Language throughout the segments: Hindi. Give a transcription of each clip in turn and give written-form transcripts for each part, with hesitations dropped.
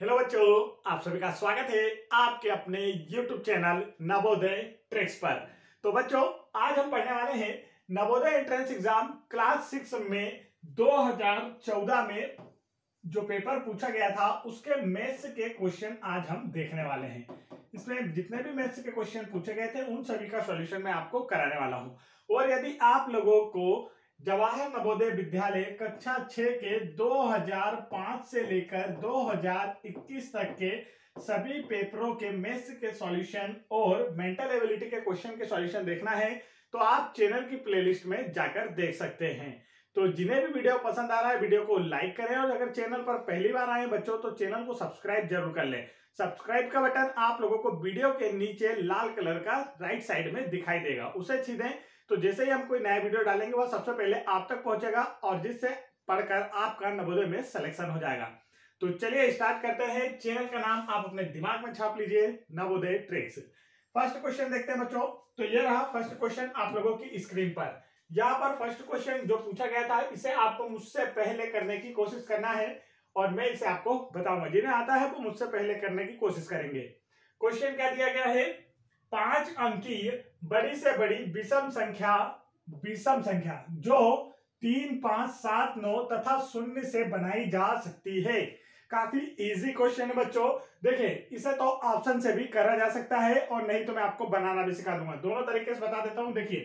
हेलो बच्चों, आप सभी का स्वागत है आपके अपने YouTube चैनल नवोदय ट्रिक्स पर। तो बच्चों, आज हम पढ़ने वाले हैं नवोदय एंट्रेंस एग्जाम क्लास 6 में 2014 में जो पेपर पूछा गया था उसके मैथ्स के क्वेश्चन आज हम देखने वाले हैं। इसमें जितने भी मैथ्स के क्वेश्चन पूछे गए थे उन सभी का सॉल्यूशन मैं आपको कराने वाला हूं। और यदि आप लोगों को जवाहर नवोदय विद्यालय कक्षा 6 के 2005 से लेकर 2021 तक के सभी पेपरों के मैथ्स के सॉल्यूशन और मेंटल एबिलिटी के क्वेश्चन के सॉल्यूशन देखना है तो आप चैनल की प्लेलिस्ट में जाकर देख सकते हैं। तो जिन्हें भी वीडियो पसंद आ रहा है वीडियो को लाइक करें और अगर चैनल पर पहली बार आए बच्चों तो चैनल को सब्सक्राइब जरूर कर लें। सब्सक्राइब का बटन आप लोगों को वीडियो के नीचे लाल कलर का राइट साइड में दिखाई देगा, उसे छीन दें तो जैसे ही हम कोई नया वीडियो डालेंगे वह सबसे पहले आप तक पहुंचेगा और जिससे पढ़कर आपका नवोदय में सिलेक्शन हो जाएगा। तो चलिए स्टार्ट करते हैं। चैनल का नाम आप अपने दिमाग में छाप लीजिए, नवोदय ट्रिक्स। फर्स्ट क्वेश्चन देखते हैं बच्चों। तो ये रहा फर्स्ट क्वेश्चन आप लोगों की स्क्रीन पर। यहाँ पर फर्स्ट क्वेश्चन जो पूछा गया था इसे आपको मुझसे पहले करने की कोशिश करना है और मैं इसे आपको बताऊंगा। जिन्हें आता है वो मुझसे पहले करने की कोशिश करेंगे। क्वेश्चन क्या दिया गया है, 5 अंकीय बड़ी से बड़ी विषम संख्या जो 3, 5, 7, 9 तथा 0 से बनाई जा सकती है। काफी इजी क्वेश्चन है बच्चों। देखिए इसे तो ऑप्शन से भी करा जा सकता है और नहीं तो मैं आपको बनाना भी सिखा दूंगा। दोनों तरीके से बता देता हूं। देखिए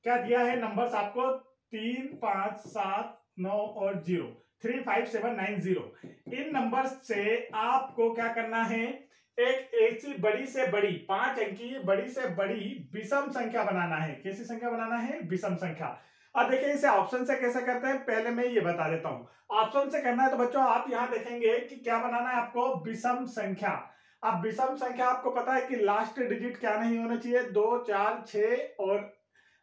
क्या दिया है, नंबर्स आपको 3, 5, 7, 9 और 0, 3, 5, 7, 9, 0। इन नंबर्स से आपको क्या करना है, एक ऐसी बड़ी से बड़ी 5 अंकीय बड़ी से बड़ी विषम संख्या बनाना है। कैसी संख्या बनाना है, विषम संख्या। अब देखिए इसे ऑप्शन से कैसे करते हैं पहले मैं ये बता देता हूं। ऑप्शन से करना है तो बच्चों आप यहां देखेंगे कि क्या बनाना है आपको, विषम संख्या। अब विषम संख्या आपको पता है कि लास्ट डिजिट क्या नहीं होना चाहिए, 2, 4, 6 और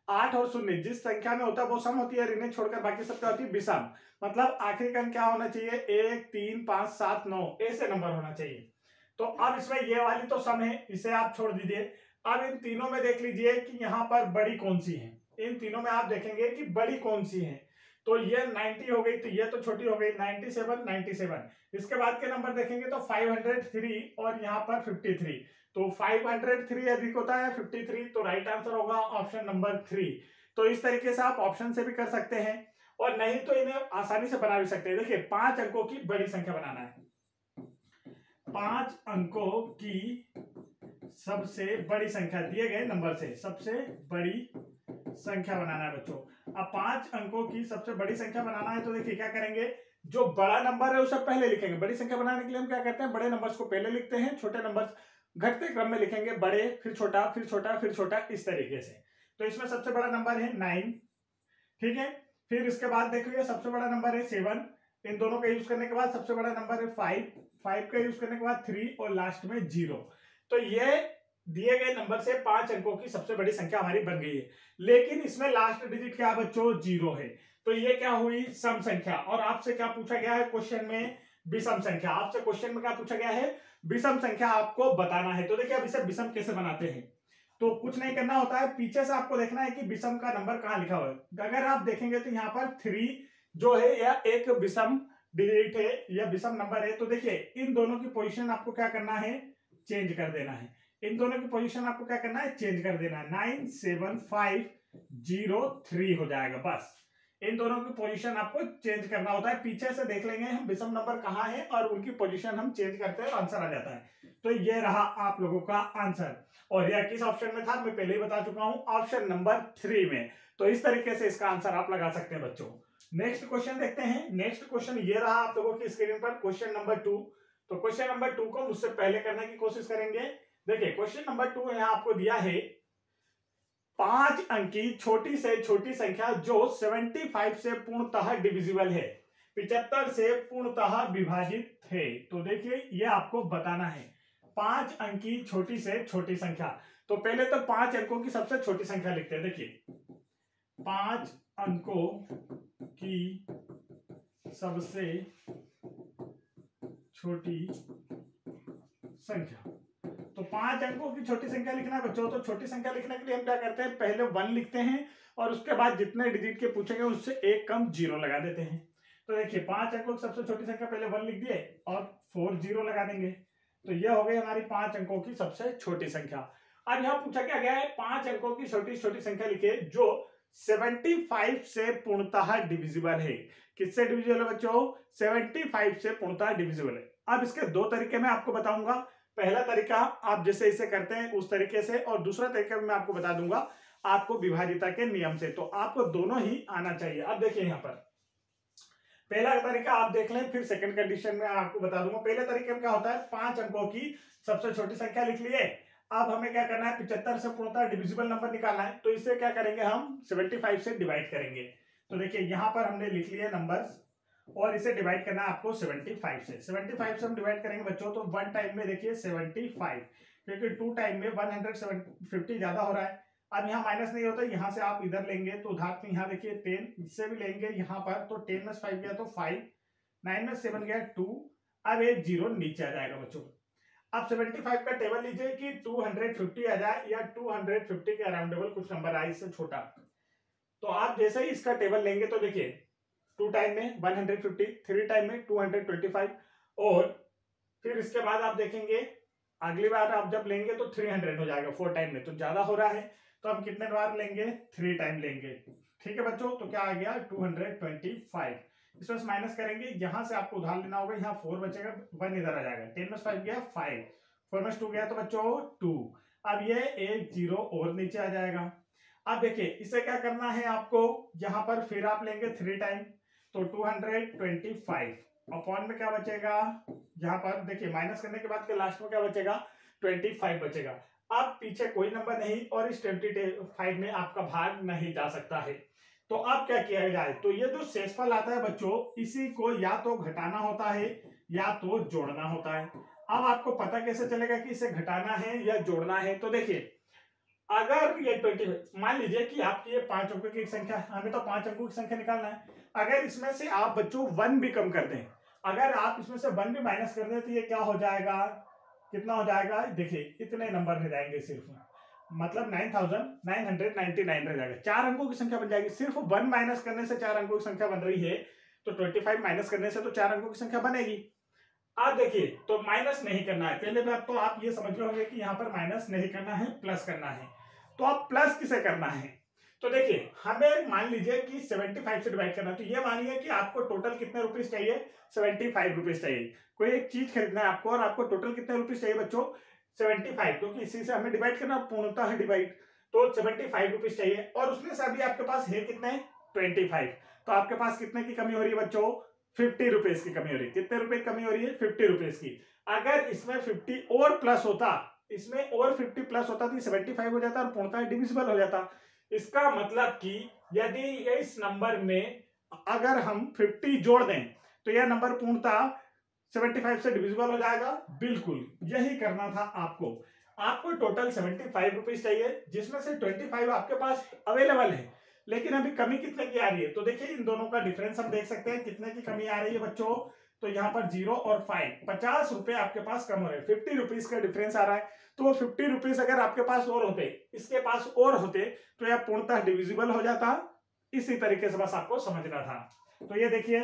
8 और 0 जिस संख्या में होता है वो सम होती है, इन्हें छोड़कर बाकी सब क्या होती है, विषम। मतलब आखिरी का अंक क्या होना चाहिए, 1, 3, 5, 7, 9 ऐसे नंबर होना चाहिए। तो अब इसमें ये वाली तो सम है, इसे आप छोड़ दीजिए। अब इन तीनों में देख लीजिए कि यहाँ पर बड़ी कौन सी है। इन तीनों में आप देखेंगे कि बड़ी कौन सी है। तो ये 90 हो गई तो ये तो छोटी हो गई, 97। इसके बाद के नंबर देखेंगे तो 503 और यहाँ पर 53। तो 503 अधिक होता है 53, तो राइट आंसर होगा ऑप्शन नंबर 3। तो इस तरीके से आप ऑप्शन से भी कर सकते हैं और नहीं तो इन्हें आसानी से बना भी सकते हैं। देखिए 5 अंकों की बड़ी संख्या बनाना है। 5 अंकों की सबसे बड़ी संख्या दिए गए नंबर से सबसे बड़ी संख्या बनाना है बच्चों। अब 5 अंकों की सबसे बड़ी संख्या बनाना है तो देखिए क्या करेंगे, जो बड़ा नंबर है उसे पहले लिखेंगे। बड़ी संख्या बनाने के लिए हम क्या करते हैं, बड़े नंबर्स को पहले लिखते हैं, छोटे नंबर्स घटते क्रम में लिखेंगे, बड़े फिर छोटा फिर छोटा फिर छोटा, इस तरीके से। तो इसमें सबसे बड़ा नंबर है 9, ठीक है। फिर इसके बाद देखिए सबसे बड़ा नंबर है 7, इन दोनों का यूज करने के बाद सबसे बड़ा नंबर है 5 का यूज करने के बाद 3 और लास्ट में 0। तो ये दिए गए नंबर से 5 अंकों की सबसे बड़ी संख्या हमारी बन गई है। लेकिन इसमें लास्ट डिजिट क्या बच्चों, 0 है। तो ये क्या हुई, सम संख्या। और आपसे क्या पूछा गया है क्वेश्चन में, विषम संख्या। आपसे क्वेश्चन में क्या पूछा गया है, विषम संख्या आपको बताना है। तो देखिए अब इसे विषम कैसे बनाते हैं, तो कुछ नहीं करना होता है, पीछे से आपको देखना है कि विषम का नंबर कहां लिखा हुआ है। अगर आप देखेंगे तो यहाँ पर 3 जो है यह एक विषम डिजिट है या विषम नंबर है। तो देखिए इन दोनों की पोजीशन आपको क्या करना है, चेंज कर देना है। इन दोनों की पोजीशन आपको क्या करना है, चेंज कर देना है। 97503 हो जाएगा। बस इन दोनों की पोजीशन आपको चेंज करना होता है। पीछे से देख लेंगे हम विषम नंबर कहां है और उनकी पोजीशन हम चेंज करते हैं, आंसर आ जाता है। तो ये रहा आप लोगों का आंसर। और यह किस ऑप्शन में था मैं पहले ही बता चुका हूं, ऑप्शन नंबर 3 में। तो इस तरीके से इसका आंसर आप लगा सकते हैं बच्चों। नेक्स्ट क्वेश्चन देखते हैं। नेक्स्ट क्वेश्चन ये रहा आप लोगों की स्क्रीन पर, क्वेश्चन नंबर 2। तो क्वेश्चन नंबर 2 को मुझसे पहले करने की कोशिश करेंगे। देखिए क्वेश्चन नंबर 2 यहां आपको दिया है 5 अंकी छोटी से छोटी संख्या जो 75 से पूर्णतः डिविजिबल है, 75 से पूर्णतः विभाजित है। तो देखिए ये आपको बताना है 5 अंकी छोटी से छोटी संख्या। तो पहले तो 5 अंकों की सबसे छोटी संख्या लिखते हैं। देखिए 5 अंकों की सबसे छोटी संख्या। तो 5 अंकों की छोटी संख्या लिखना है बच्चों। तो छोटी संख्या लिखने के लिए हम क्या करते हैं, पहले 1 लिखते हैं और उसके बाद जितने डिजिट के पूछेंगे उससे एक कम 0 लगा देते हैं। तो देखिए 5 अंकों की सबसे छोटी संख्या पहले 1 लिख दिए और 4 0 लगा देंगे, तो ये हो गई हमारी 5 अंकों की सबसे छोटी संख्या। अब यहाँ पूछा क्या गया है, 5 अंकों की छोटी छोटी संख्या लिखे जो 75 से पूर्णतः डिविजिबल है। किससे डिविजिबल है बच्चों? 75 से पूर्णतः डिविजिबल है। अब इसके दो तरीके मैं आपको बताऊंगा। पहला तरीका आप जैसे इसे करते हैं उस तरीके से, और दूसरा तरीका मैं आपको बता दूंगा आपको विभाजिता के नियम से। तो आपको दोनों ही आना चाहिए। अब देखिए यहाँ पर पहला तरीका आप देख लें, फिर सेकंड कंडीशन में आपको बता दूंगा। पहले तरीके में क्या होता है, 5 अंकों की सबसे छोटी संख्या लिख लिए। अब हमें क्या करना है, 75 से पूर्णतः डिविजिबल नंबर निकालना है। तो इससे क्या करेंगे, हम 75 से डिवाइड करेंगे। तो देखिए यहाँ पर हमने लिख लिए नंबर्स और इसे डिवाइड करना है आपको 75 से। 75 से हम डिवाइड करेंगे बच्चों, तो 1 टाइम में देखिए 75, क्योंकि 2 टाइम में 150 ज्यादा हो रहा है। अब यहाँ माइनस नहीं होता, यहाँ से आप इधर लेंगे तो उधार में यहाँ देखिए 10, इससे भी लेंगे यहाँ पर, तो 10 में 5 गया तो 5, 9 में 7 गया 2, अब एक 0 नीचे आ जाएगा बच्चों। अब 75 का टेबल लीजिए कि 250 आ जाए या 250 के अराउंडेबल कुछ नंबर आए इससे छोटा। तो आप जैसे ही इसका टेबल लेंगे तो देखिए 2 टाइम में 150, 3 टाइम में 225, और फिर इसके बाद आप देखेंगे अगली बार आप जब लेंगे तो 300 हो जाएगा 4 टाइम में, तो ज्यादा हो रहा है। तो हम कितने बार लेंगे, 3 टाइम लेंगे। ठीक है बच्चों, तो क्या आ गया 225। इसमें से माइनस करेंगे, यहां से आपको उधार लेना होगा, यहाँ 4 बचेगा, 1 इधर आ जाएगा, 10 में 5 गया 5, 4 में 2 गया तो बच्चों 2। अब ये एक 0 और नीचे आ जाएगा। अब देखिए इसे क्या करना है आपको, यहाँ पर फिर आप लेंगे 3 टाइम, तो 225 अपॉन में क्या बचेगा, यहाँ पर देखिए माइनस करने के बाद के लास्ट में क्या बचेगा, 25 बचेगा। अब पीछे कोई नंबर नहीं और इस 25 में आपका भाग नहीं जा सकता है। तो अब क्या किया जाए, तो ये जो शेषफल आता है बच्चों, इसी को या तो घटाना होता है या तो जोड़ना होता है। अब आपको पता कैसे चलेगा कि इसे घटाना है या जोड़ना है, तो देखिए अगर ये 25 मान लीजिए कि आपकी ये 5 अंकों की संख्या, हमें तो 5 अंकों की संख्या निकालना है। अगर इसमें से आप बच्चों 1 भी कम कर दें, अगर आप इसमें से 1 भी माइनस कर दें, तो ये क्या हो जाएगा, कितना हो जाएगा, देखिए इतने नंबर रह जाएंगे सिर्फ, मतलब 9999 रह जाएगा। 4 अंकों की संख्या बन जाएगी। सिर्फ 1 माइनस करने से 4 अंकों की संख्या बन रही है, तो 25 माइनस करने से तो 4 अंकों की संख्या बनेगी। आप देखिए तो माइनस नहीं करना है, पहले बात तो आप ये समझ होंगे कि यहाँ पर माइनस नहीं करना है, प्लस करना है। तो आप प्लस किसे करना है, तो देखिए हमें मान लीजिए कि 75 से डिवाइड करना है, तो ये मानिए कि आपको टोटल कितने रुपीस चाहिए, 75 रुपीस चाहिए। कोई एक चीज खरीदना है आपको और आपको टोटल कितने रुपीस चाहिए बच्चों, 75, क्योंकि इसी से हमें डिवाइड करना, पूर्णतः डिवाइड, तो 75 रुपीस चाहिए। और उसमें से अभी आपके पास है कितने, 25, तो आपके पास कितने की कमी हो रही है बच्चों, 50 रुपीस की कमी हो रही है। कितने रुपए की कमी हो रही है, 50 रुपीस की। अगर इसमें 50 और प्लस होता, इसमें और 50 प्लस होता तो 75 हो जाता और पूर्णतः डिविजिबल हो जाता। इसका मतलब कि यदि इस नंबर में अगर हम 50 जोड़ दें तो यह नंबर पूर्णतः 75 से डिविजिबल हो जाएगा। बिल्कुल यही करना था आपको। आपको टोटल 75 रुपीस चाहिए, जिसमें से 25 आपके पास अवेलेबल है, लेकिन अभी कमी कितने की आ रही है, तो देखिए इन दोनों का डिफरेंस हम देख सकते हैं कितने की कमी आ रही है बच्चों। तो यहाँ पर 0 और 5, 50 रुपए आपके पास कम हो रहे हैं, 50 रुपीस का डिफरेंस आ रहा है। तो वो 50 रुपीस अगर आपके पास और होते, इसके पास और होते, तो यह पूर्णतः डिविजिबल हो जाता। इसी तरीके से बस आपको समझना था। तो ये देखिए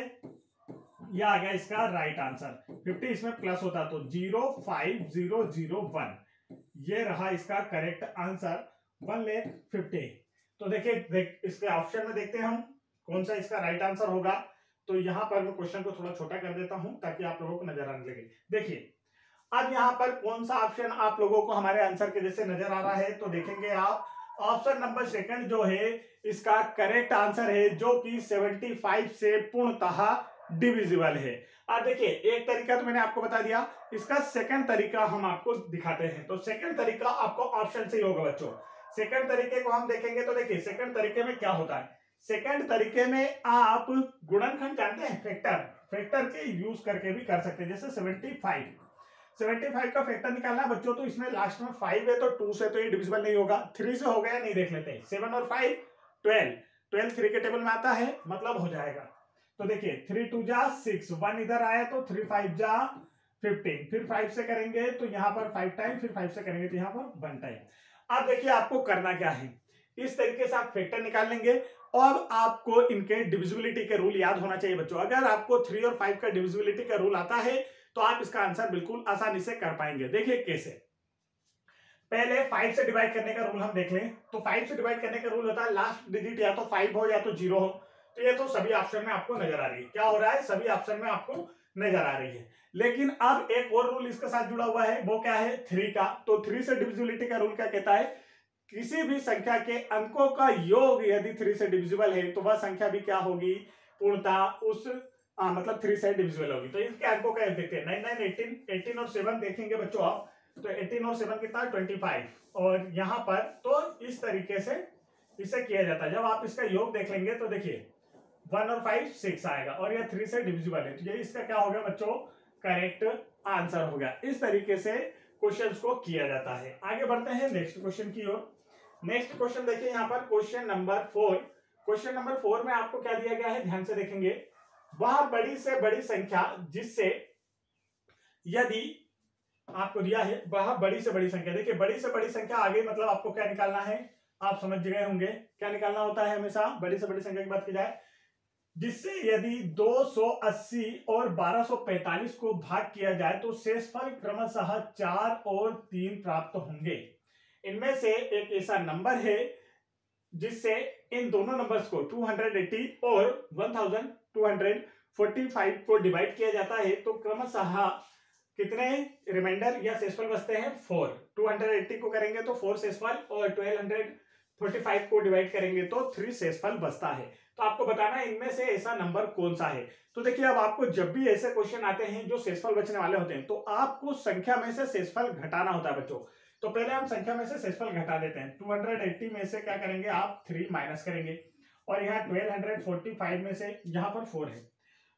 यह आ गया इसका राइट आंसर। 50 इसमें प्लस होता तो 05001, ये रहा इसका करेक्ट आंसर, 1,50,000। तो देखिए इसके ऑप्शन में देखते हैं हम कौन सा इसका राइट आंसर होगा। तो यहां पर मैं क्वेश्चन को थोड़ा छोटा कर देता हूं ताकि आप लोगों को नजर आने लगे। देखिए अब यहां पर कौन सा ऑप्शन आप लोगों को हमारे आंसर के जैसे नजर आ रहा है, तो देखेंगे आप ऑप्शन नंबर सेकंड जो है इसका करेक्ट आंसर है, जो कि 75 से पूर्णतः डिविजिबल है। अब देखिए एक तरीका तो मैंने आपको बता दिया, इसका सेकंड तरीका हम आपको दिखाते हैं। तो सेकंड तरीका आपको ऑप्शन से ही होगा बच्चों। सेकंड तरीके को हम देखेंगे तो देखिए सेकंड तरीके में क्या होता है। सेकंड तरीके में आप गुणनखंड जानते हैं, फैक्टर के यूज करके भी कर सकते हैं। जैसे 75 का फैक्टर निकालना है बच्चों, तो इसमें लास्ट में 5 है तो 2 से तो ये डिविजिबल नहीं होगा, 3 से हो गया नहीं देख लेते हैं। 7 और 5 12 3 के टेबल में आता है, मतलब हो जाएगा। तो देखिए 3 2 जा 6, 1 इधर आया तो 3 5 जा 15, फिर 5 से करेंगे तो यहाँ पर 5 टाइम, फिर 5 से करेंगे तो यहाँ पर 1 टाइम। अब देखिए आपको करना क्या है, इस तरीके से आप फैक्टर निकाल लेंगे अब आपको इनके डिविजिबिलिटी के रूल याद होना चाहिए बच्चों। अगर आपको 3 और 5 का डिविजिबिलिटी का रूल आता है तो आप इसका आंसर बिल्कुल आसानी से कर पाएंगे। देखिए कैसे। पहले 5 से डिवाइड करने का रूल हम देख लें तो 5 से डिवाइड करने का रूल होता है लास्ट डिजिट या तो 5 हो या तो 0 हो। तो ये तो सभी ऑप्शन में आपको नजर आ रही है। क्या हो रहा है, सभी ऑप्शन में आपको नजर आ रही है। लेकिन अब एक और रूल इसके साथ जुड़ा हुआ है, वो क्या है, 3 का। तो 3 से डिविजिबिलिटी का रूल क्या कहता है, किसी भी संख्या के अंकों का योग यदि 3 से डिविजिबल है तो वह संख्या भी क्या होगी, पूर्णतः उस मतलब 3 से डिविजिबल होगी। तो इसके अंकों का देखते हैं, 9 9 18 18 और 7 देखेंगे बच्चों आप। तो 18 और 7 कितना है 25। और यहाँ पर तो इस तरीके से इसे किया जाता है। जब आप इसका योग देख लेंगे तो देखिए 1 और 5 6 आएगा और यह 3 से डिविजिबल है। तो ये इसका क्या हो गया बच्चों, करेक्ट आंसर हो गया। इस तरीके से क्वेश्चंस को किया जाता है। आगे बढ़ते हैं नेक्स्ट क्वेश्चन की ओर। नेक्स्ट क्वेश्चन देखिए यहाँ पर क्वेश्चन नंबर 4। क्वेश्चन नंबर 4 में आपको क्या दिया गया है, ध्यान से देखेंगे। वह बड़ी से बड़ी संख्या जिससे यदि आपको दिया है वह बड़ी से बड़ी संख्या, देखिए बड़ी से बड़ी संख्या आगे मतलब आपको क्या निकालना है, आप समझ गए होंगे क्या निकालना होता है हमेशा बड़ी से बड़ी संख्या की बात की जाए, जिससे यदि 280 और 1245 को भाग किया जाए तो शेषफल क्रमशः 4 और 3 प्राप्त होंगे। इनमें से एक ऐसा नंबर है जिससे इन दोनों नंबर्स को 280 और 1245 को डिवाइड किया जाता है तो क्रमशः कितने रिमाइंडर या शेषफल बचते हैं 4। 280 को करेंगे तो 4 शेषफल और 1245 को डिवाइड करेंगे तो 3 शेषफल बचता है। तो आपको बताना है इनमें से ऐसा नंबर कौन सा है। तो देखिए अब आपको जब भी ऐसे क्वेश्चन आते हैं जो शेषफल बचने वाले होते हैं तो आपको संख्या में से शेषफल घटाना होता है बच्चों। तो पहले हम संख्या में से शेषफल घटा देते हैं। 280 में से क्या करेंगे आप 3 माइनस करेंगे और यहाँ 1245 में से यहाँ पर 4 है,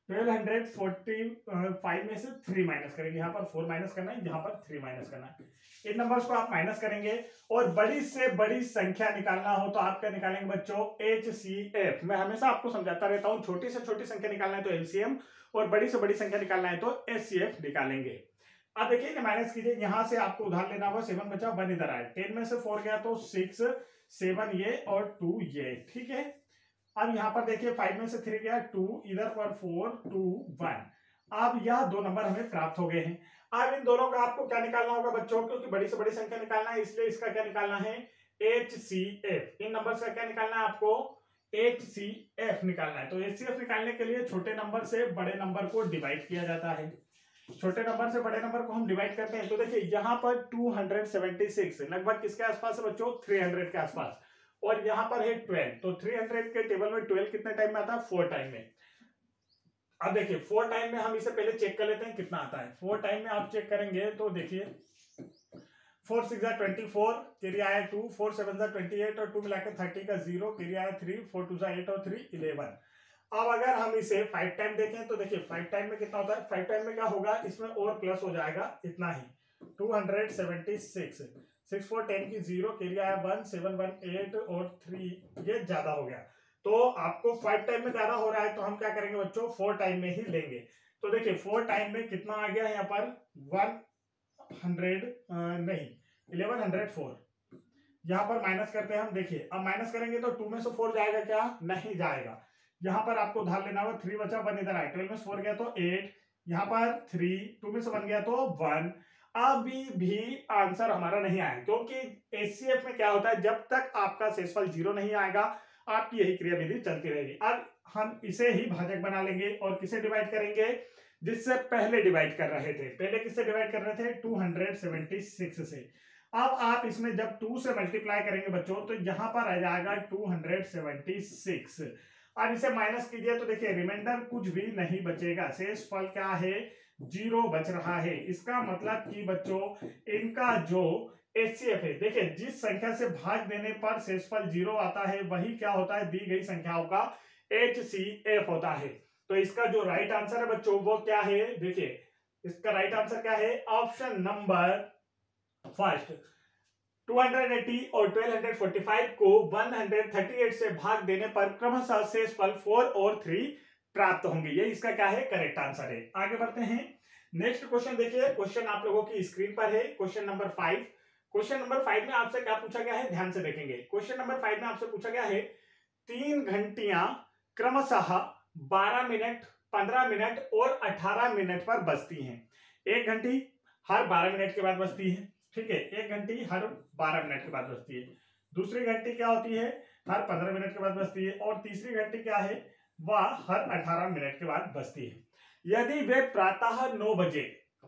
1245 में से 3 माइनस करेंगे, यहाँ पर 4 माइनस करना है, यहाँ पर 3 माइनस करना है। इन नंबर्स को आप माइनस करेंगे और बड़ी से बड़ी संख्या निकालना हो तो आप क्या निकालेंगे बच्चों, HCF। मैं हमेशा आपको समझाता रहता हूं, छोटी से छोटी संख्या निकालना है तो LCM और बड़ी से बड़ी संख्या निकालना है तो HCF निकालेंगे। अब देखिए माइनस कीजिए, यहां से आपको उधार लेना होगा, 7 बचा 1 इधर आए, 10 में से 4 गया तो 6, 7 ये और 2 ये, ठीक है। अब यहाँ पर देखिए 5 में से 3 गया 2, इधर पर 4 2 1। अब यह दो नंबर हमें प्राप्त हो गए हैं। अब इन दोनों का आपको क्या निकालना होगा बच्चों, क्योंकि बड़ी से बड़ी संख्या निकालना है इसलिए इसका क्या निकालना है HCF। इन नंबर का क्या निकालना है आपको, HCF निकालना है। तो HCF निकालने के लिए छोटे नंबर से बड़े नंबर को डिवाइड किया जाता है। छोटे नंबर से बड़े नंबर को हम डिवाइड करते हैं तो देखिए यहाँ पर 276 लगभग किसके आसपास है बच्चों, 300 के आसपास, और यहाँ पर है 12। तो 300 के टेबल में 12 कितने टाइम में आता है, 4 टाइम में। अब देखिए 4 टाइम में हम इसे पहले चेक कर लेते हैं कितना आता है। 4 टाइम में आप चेक करेंगे तो देखिए 4 6 24 कैरी आया 2, 4 7 28 और 2 मिलाकर 30 का 0, कैरी आया 3, 4 2 8 और 3 11। अब अगर हम इसे 5 टाइम देखें तो देखिए 5 टाइम में कितना होता है, 5 टाइम में क्या होगा, इसमें और प्लस हो जाएगा इतना ही 276, 6 4 10 की 0, कैरी आया 1, 7 1 8 और 3, ये ज्यादा हो गया। तो आपको 5 टाइम में ज्यादा हो रहा है तो हम क्या करेंगे बच्चों, 4 टाइम में ही लेंगे। तो देखिए 4 टाइम में कितना आ गया यहाँ पर 1104। यहाँ पर माइनस करते हैं हम, देखिए अब माइनस करेंगे तो 2 में से 4 जाएगा क्या, नहीं जाएगा। यहाँ पर आपको उधार लेना होगा, 3 बचा 1 इधर आए, 12 में से 4 गया तो 8, यहाँ पर 3, 2 में से 1 गया तो 1। अभी भी आंसर हमारा नहीं आया क्योंकि HCF में क्या होता है, जब तक आपका शेषफल 0 नहीं आएगा आपकी यही क्रियाविधि चलती रहेगी। अब हम इसे ही भाजक बना लेंगे और किसे डिवाइड करेंगे, जिससे पहले डिवाइड कर रहे थे। पहले किससे डिवाइड कर रहे थे, 276 से। अब आप इसमें जब 2 से मल्टीप्लाई करेंगे बच्चों तो यहां पर आ जाएगा 276। अब इसे माइनस कीजिए तो देखिए रिमाइंडर कुछ भी नहीं बचेगा, शेष फल क्या है, 0 बच रहा है। इसका मतलब कि बच्चों इनका जो HCF है, देखिए जिस संख्या से भाग देने पर शेषफल 0 आता है वही क्या होता है, दी गई संख्याओं का HCF होता है। तो इसका जो राइट आंसर है बच्चों वो क्या है, देखिए इसका राइट आंसर क्या है, ऑप्शन नंबर फर्स्ट। 280 और 1245 को 138 से भाग देने पर क्रमशः शेषफल 4 और 3 प्राप्त होंगे। ये इसका क्या है, करेक्ट आंसर है। आगे बढ़ते हैं नेक्स्ट क्वेश्चन। देखिए क्वेश्चन आप लोगों की स्क्रीन पर है, क्वेश्चन नंबर 5। क्वेश्चन नंबर 5 में आपसे क्या पूछा गया है, ध्यान से देखेंगे। क्वेश्चन नंबर 5 में आपसे पूछा गया है 3 घंटियां क्रमशः 12 मिनट, 15 मिनट और 18 मिनट पर बजती हैं। एक घंटी हर 12 मिनट के बाद बजती है, ठीक है, एक घंटी हर 12 मिनट के बाद बजती है। दूसरी घंटी क्या होती है, हर 15 मिनट के बाद बजती है। और तीसरी घंटी क्या है, वह हर 18 मिनट के बाद बजती है। यदि वे प्रातः 9 बजे,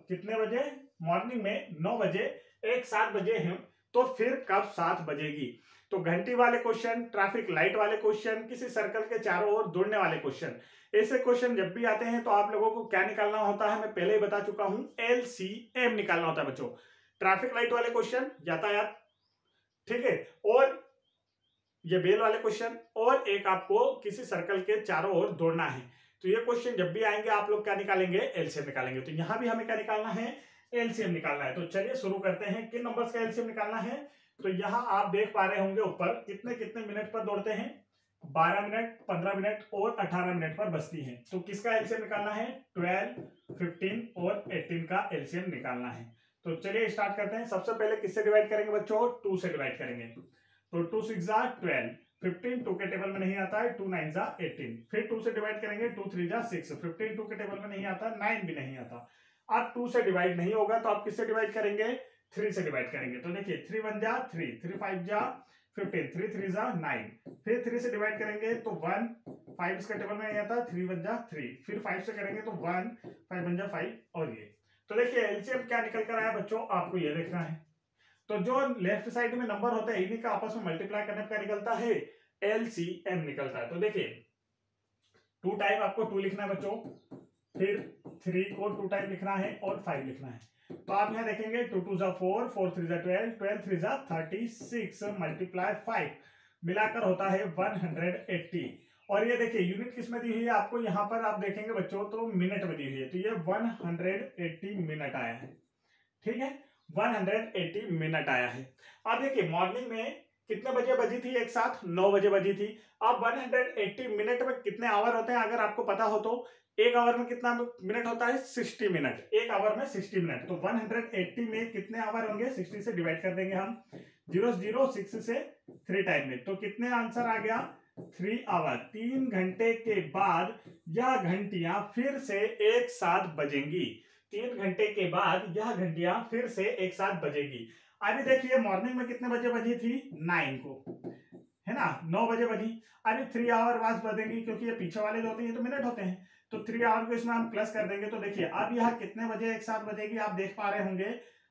कितने बजे, मॉर्निंग में 9 बजे एक साथ बजे हैं, तो फिर कब 7 बजेगी। तो घंटी वाले क्वेश्चन, ट्रैफिक लाइट वाले क्वेश्चन, किसी सर्कल के चारों ओर दौड़ने वाले क्वेश्चन, ऐसे क्वेश्चन जब भी आते हैं तो आप लोगों को क्या निकालना होता है, मैं पहले ही बता चुका हूं, LCM निकालना होता है बच्चों। ट्रैफिक लाइट वाले क्वेश्चन, यातायात, ठीक है, और ये बेल वाले क्वेश्चन, और एक आपको किसी सर्कल के चारों ओर दौड़ना है। तो ये क्वेश्चन जब भी आएंगे आप लोग क्या निकालेंगे, एलसीएम निकालेंगे। तो यहां भी हमें क्या निकालना है, एलसीएम निकालना है। तो चलिए शुरू करते हैं। किन नंबर्स का एलसीएम निकालना है, तो यहाँ आप देख पा रहे होंगे ऊपर कितने कितने मिनट पर दौड़ते हैं, 12 मिनट, 15 मिनट और 18 मिनट पर बजती है। तो किसका एलसीएम निकालना है, 12, 15 और 18 का एलसीएम निकालना है। तो चलिए स्टार्ट करते हैं। सबसे पहले किससे डिवाइड करेंगे बच्चों, 2 से डिवाइड करेंगे। तो 2 6 जा 12, 15 2 के टेबल में नहीं आता है, 2 9 जा 18, फिर 2 से डिवाइड करेंगे, 2 3 जा 6, 15 2 के टेबल में नहीं आता, 9 भी नहीं आता। अब 2 से डिवाइड नहीं होगा तो आप किससे डिवाइड करेंगे, 3 से डिवाइड करेंगे। तो देखिए 3 1 जा 3, 3 5 जा 15, 3 3 जा 9, फिर 3 से डिवाइड करेंगे तो 1, 5 इसका टेबल में नहीं आता, 3 1 जा 3, फिर 5 से करेंगे तो 1, 5 1 जा 5 और ये। तो देखिए एलसीएम क्या निकल कर आया बच्चों, आपको ये देखना है। तो जो लेफ्ट साइड में नंबर होता है इन्हीं का आपस में मल्टीप्लाई करने का निकलता है, LCM निकलता है। तो देखिए 2 टाइम आपको 2 लिखना है बच्चों, फिर 3 को 2 टाइम लिखना है और 5 लिखना है। तो आप यहाँ देखेंगे 2 2 जा 4, 4 3 जा 12, 12 3 जा 36 मल्टीप्लाई 5 मिलाकर होता है 180। और ये देखिए यूनिट किस में दी हुई है आपको, यहाँ पर आप देखेंगे बच्चों तो मिनट में दी हुई है। तो ये 180 मिनट आया है, ठीक है, 180 मिनट आया है। अब देखिए मॉर्निंग में कितने बजे बजी थी, एक साथ 9 बजे बजी थी। अब 180 मिनट में कितने आवर होते हैं अगर आपको पता हो तो, एक आवर में कितना मिनट होता है, 60 मिनट, एक आवर में 60 मिनट। तो 180 में कितने आवर होंगे, 60 से डिवाइड कर देंगे हम, 0 0 6 से 3 टाइम में, तो कितने आंसर आ गया, 3 आवर। 3 घंटे के बाद यह घंटियां फिर से एक साथ बजेंगी, 3 घंटे के बाद यह घंटियां फिर से एक साथ बजेगी। अभी देखिए मॉर्निंग में कितने बजे बजी थी, 9 को, है ना, 9 बजे बजी। अभी 3 आवर बाद बजेंगी, क्योंकि ये पीछे वाले जो होते हैं ये तो मिनट होते हैं, तो 3 आवर को इसमें हम प्लस कर देंगे। तो देखिए अब यह कितने बजे एक साथ बजेगी, आप देख पा रहे होंगे,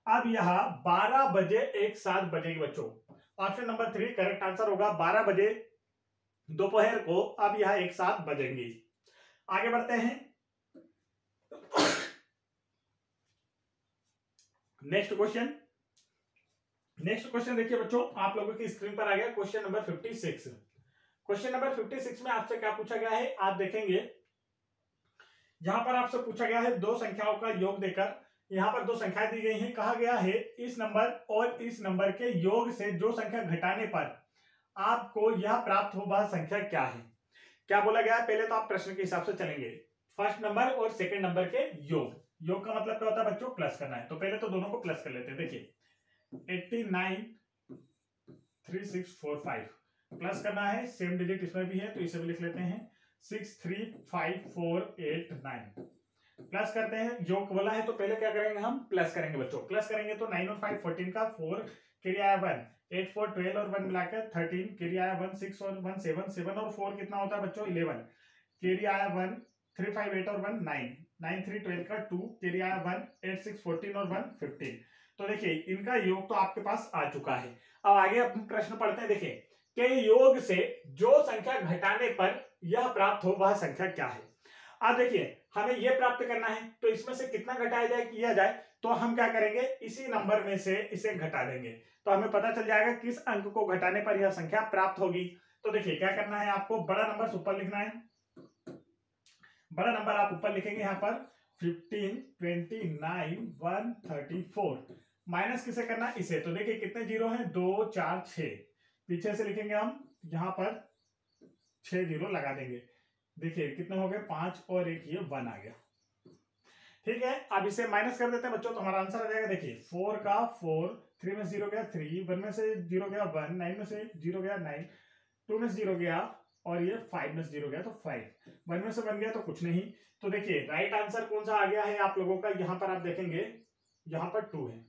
अब यह 12 बजे एक साथ बजेगी बच्चों। ऑप्शन नंबर 3 करेक्ट आंसर होगा, 12 बजे दोपहर को अब यह एक साथ बजेंगी। आगे बढ़ते हैं। नेक्स्ट क्वेश्चन देखिए बच्चों, आप लोगों की स्क्रीन पर आ गया क्वेश्चन नंबर 56। क्वेश्चन नंबर 56 में आपसे क्या पूछा गया है, आप देखेंगे यहां पर आपसे पूछा गया है 2 संख्याओं का योग देकर, यहां पर 2 संख्याएं दी गई हैं, कहा गया है इस नंबर और इस नंबर के योग से जो संख्या घटाने पर आपको यह प्राप्त हो वह संख्या क्या है। क्या बोला गया है, पहले तो आप प्रश्न के हिसाब से चलेंगे, फर्स्ट नंबर और सेकंड नंबर के योग का मतलब क्या होता है बच्चों, प्लस करना है। तो पहले तो दोनों को प्लस कर लेते हैं। देखिए 89 3645 प्लस करना है, सेम डिजिट इसमें भी है तो इसे भी लिख लेते हैं, 63548 प्लस करते हैं। योग बोला है तो पहले क्या करेंगे, हम प्लस करेंगे बच्चों। प्लस करेंगे तो 9 और 5 14 का 4 कैरी आया 1, 8 4 12 और 1 मिलाकर 13 कैरी आया 1, 6 और 1 7, 7 और 4 कितना होता है बच्चों, 11 कैरी आया 1, 3 5 8 और 1 9, 9 3 12 का 2 कैरी आया 1, 8 6 14 और 1 15। तो देखिए इनका योग तो आपके पास आ चुका है। अब आगे हम प्रश्न पढ़ते हैं। देखिए के योग से जो संख्या घटाने पर यह प्राप्त हो वह संख्या क्या है। अब देखिए हमें यह प्राप्त करना है तो इसमें से कितना घटाया जाए, किया जाए, तो हम क्या करेंगे, इसी नंबर में से इसे घटा देंगे तो हमें पता चल जाएगा किस अंक को घटाने पर यह संख्या प्राप्त होगी। तो देखिए क्या करना है, आपको बड़ा नंबर ऊपर लिखना है, बड़ा नंबर आप ऊपर लिखेंगे यहाँ पर 15 29 134, माइनस किसे करना है, इसे। तो देखिए कितने जीरो हैं, 2 4 6, पीछे से लिखेंगे हम, यहाँ पर 6 जीरो लगा देंगे। देखिए कितने हो गए, 5 और 1 ये 1 आ गया, ठीक है। अब इसे माइनस कर देते हैं बच्चों तो हमारा आंसर आ जाएगा। देखिए 4 का 4, 3 में 0 गया 3, 1 में से 0 गया 1, 9 में से 0 गया 9, 2 में से 0 गया और ये 5 में से 0 गया तो 5, 1 में से 1 गया तो कुछ नहीं। तो देखिए राइट आंसर कौन सा आ गया है आप लोगों का, यहाँ पर आप देखेंगे यहाँ पर 2 है,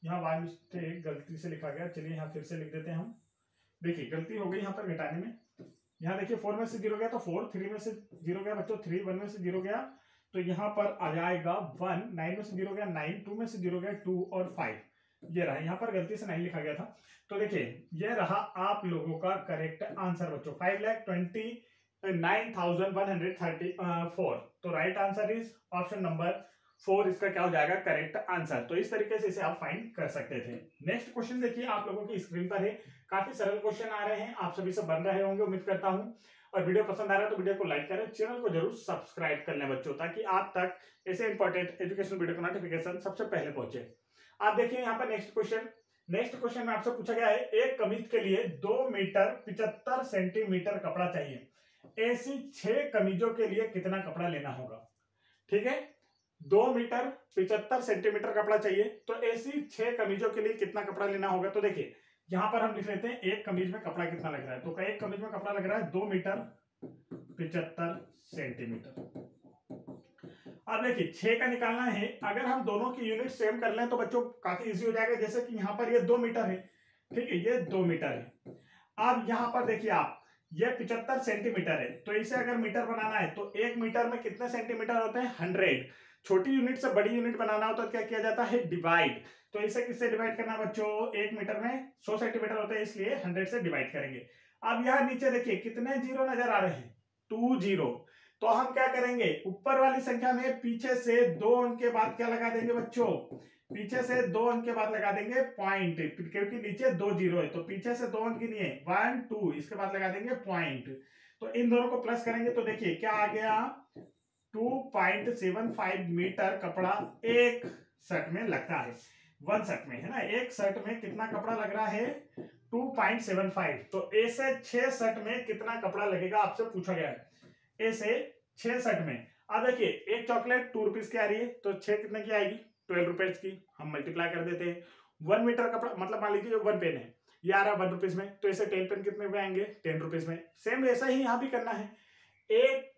यहाँ बाय मिस्टेक गलती से लिखा गया, चलिए यहाँ फिर से लिख देते हैं हम। देखिए गलती हो गई यहाँ पर घटाने में, यहाँ देखिए 4 में से 0 गया तो 4, 3 में से 0 गया बच्चों 3, 1 में से 0 गया तो यहाँ पर आ जाएगा 1, 9 में से 0 गया 9, 2 में से 0 गया 2 और 5, ये रहा, यहाँ पर गलती से 9 लिखा गया था। तो देखिए ये रहा आप लोगों का करेक्ट आंसर बच्चों, 5,29,134। तो right answer is option number 4, इसका क्या हो जाएगा करेक्ट आंसर। तो इस तरीके से इसे आप फाइंड कर सकते थे। नेक्स्ट क्वेश्चन देखिए आप लोगों की स्क्रीन पर है, काफी सरल क्वेश्चन आ रहे हैं, आप सभी से बन रहे होंगे उम्मीद करता हूं। और वीडियो पसंद आ रहा है तो वीडियो को लाइक करें, चैनल को जरूर सब्सक्राइब कर लें बच्चों, ताकि आप तक ऐसे इंपॉर्टेंट एजुकेशनल वीडियो का नोटिफिकेशन सबसे पहले पहुंचे। आप देखिए यहाँ पर नेक्स्ट क्वेश्चन में आपसे पूछा गया है, एक कमीज के लिए 2 मीटर 75 सेंटीमीटर कपड़ा चाहिए, ऐसी 6 कमीजों के लिए कितना कपड़ा लेना होगा। ठीक है, 2 मीटर 75 सेंटीमीटर कपड़ा चाहिए, तो ऐसी 6 कमीजों के लिए कितना कपड़ा लेना होगा। तो देखिए यहां पर हम लिख लेते हैं एक कमीज में कपड़ा कितना लग रहा है, तो एक कमीज में कपड़ा लग रहा है 2 मीटर 75 सेंटीमीटर। अब देखिए 6 का निकालना है, अगर हम दोनों की यूनिट सेम कर लें तो बच्चों काफी इजी हो जाएगा। जैसे कि यहाँ पर ये 2 मीटर है, ठीक है, ये 2 मीटर है। अब यहाँ पर देखिए आप, ये 75 सेंटीमीटर है, तो इसे अगर मीटर बनाना है तो 1 मीटर में कितने सेंटीमीटर होते हैं 100। छोटी यूनिट से बड़ी यूनिट बनाना हो तो क्या किया जाता है डिवाइड। तो इसे किससे डिवाइड करना बच्चों, 1 मीटर में 100 सेंटीमीटर होते हैं, इसलिए 100 से डिवाइड करेंगे। अब यहाँ नीचे देखिए कितने जीरो नजर आ रहे हैं, 2 जीरो। तो हम क्या करेंगे, ऊपर वाली संख्या में पीछे से 2 अंक के बाद क्या लगा देंगे बच्चों, पीछे से 2 अंक के बाद लगा देंगे पॉइंट, क्योंकि नीचे 2 जीरो है तो पीछे से 2 अंक गिनिए 1 2, इसके बाद लगा देंगे पॉइंट। तो इन दोनों को प्लस करेंगे तो देखिए क्या आ गया, 2.75 मीटर कपड़ा एक शर्ट में लगता है, 1 शर्ट में है ना, एक शर्ट में कितना कपड़ा लग रहा है 2.75। तो ऐसे 6 शर्ट में कितना कपड़ा लगेगा आपसे पूछा गया है, ऐसे 6 शर्ट में। अब देखिए एक चॉकलेट 2 रुपीज की आ रही है, तो 6 कितने की आएगी 12 रुपीज की, हम मल्टीप्लाई कर देते हैं। 1 मीटर कपड़ा मतलब मान लीजिए 1 पेन है, ये आ रहा है 1 रुपीज में, तो ऐसे 10 पेन कितने में आएंगे 10 रुपीज में। सेम वैसा ही यहाँ भी करना है, एक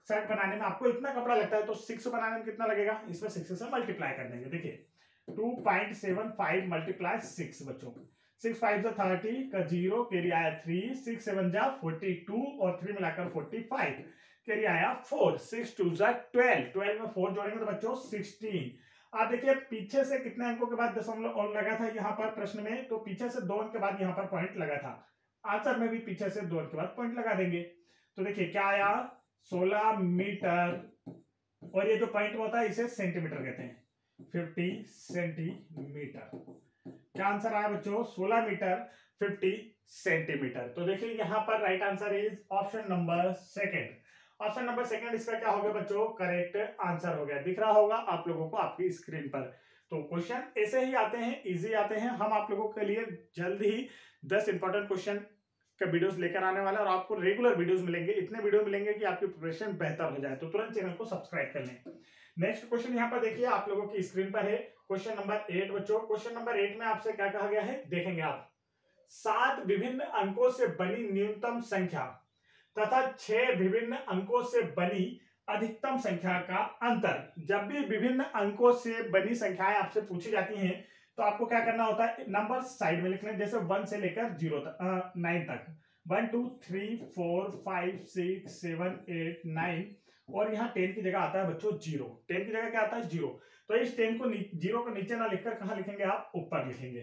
शर्ट बनाने में आपको इतना कपड़ा लगता है तो 6 बनाने में कितना लगेगा, इसमें 6 से मल्टीप्लाई कर देंगे। देखिए 2.75 मल्टीप्लाई 6 बच्चों, 6 5 से 30 का 0, कैरी आया 3, 6 7 जा 42 और 3 मिलाकर 45, कैरी आया 4, 6 2 जा 12, 12 में 4 जोड़ेंगे तो बच्चों 16। आप देखिए पीछे से कितने अंकों के बाद दशमलव और लगा था यहाँ पर प्रश्न में, तो पीछे से 2 अंक के बाद यहाँ पर पॉइंट लगा था, आंसर में भी पीछे से 2 अंक के बाद पॉइंट लगा देंगे। तो देखिए क्या आया 16 मीटर, और ये जो पॉइंट होता है इसे सेंटीमीटर कहते हैं, 50 सेंटीमीटर। क्या आंसर आया बच्चों 16 मीटर 50 सेंटीमीटर। तो देखिए यहाँ पर right answer is option number 2। Option number 2 इसका क्या हो गया बच्चों करेक्ट आंसर हो गया, दिख रहा होगा आप लोगों को आपकी स्क्रीन पर। तो क्वेश्चन ऐसे ही आते हैं, इजी आते हैं। हम आप लोगों के लिए जल्द ही 10 इंपॉर्टेंट क्वेश्चन का वीडियोस लेकर आने वाला है, और आपको रेगुलर वीडियोस मिलेंगे, इतने वीडियो मिलेंगे कि आपकी प्रिपरेशन बेहतर हो जाए। तो तुरंत चैनल को सब्सक्राइब कर लें। नेक्स्ट क्वेश्चन यहाँ पर देखिए आप लोगों की स्क्रीन पर है, क्वेश्चन नंबर 8 बच्चों। क्वेश्चन नंबर 8 में आपसे क्या कहा गया है देखेंगे आप, 7 विभिन्न अंकों से बनी न्यूनतम संख्या तथा 6 विभिन्न अंकों से बनी अधिकतम संख्या का अंतर। जब भी विभिन्न अंकों से बनी संख्याएं आपसे पूछी जाती हैं तो आपको क्या करना होता है, नंबर साइड में लिखने, जैसे 1 से लेकर 0 तक 9 तक, 1 2 3 4 5 6 7 8 9, और यहाँ 10 की जगह आता है बच्चों 0, 10 की जगह क्या आता है 0। तो इस 10 को 0 को नीचे ना लिखकर कहाँ लिखेंगे आप, ऊपर लिखेंगे।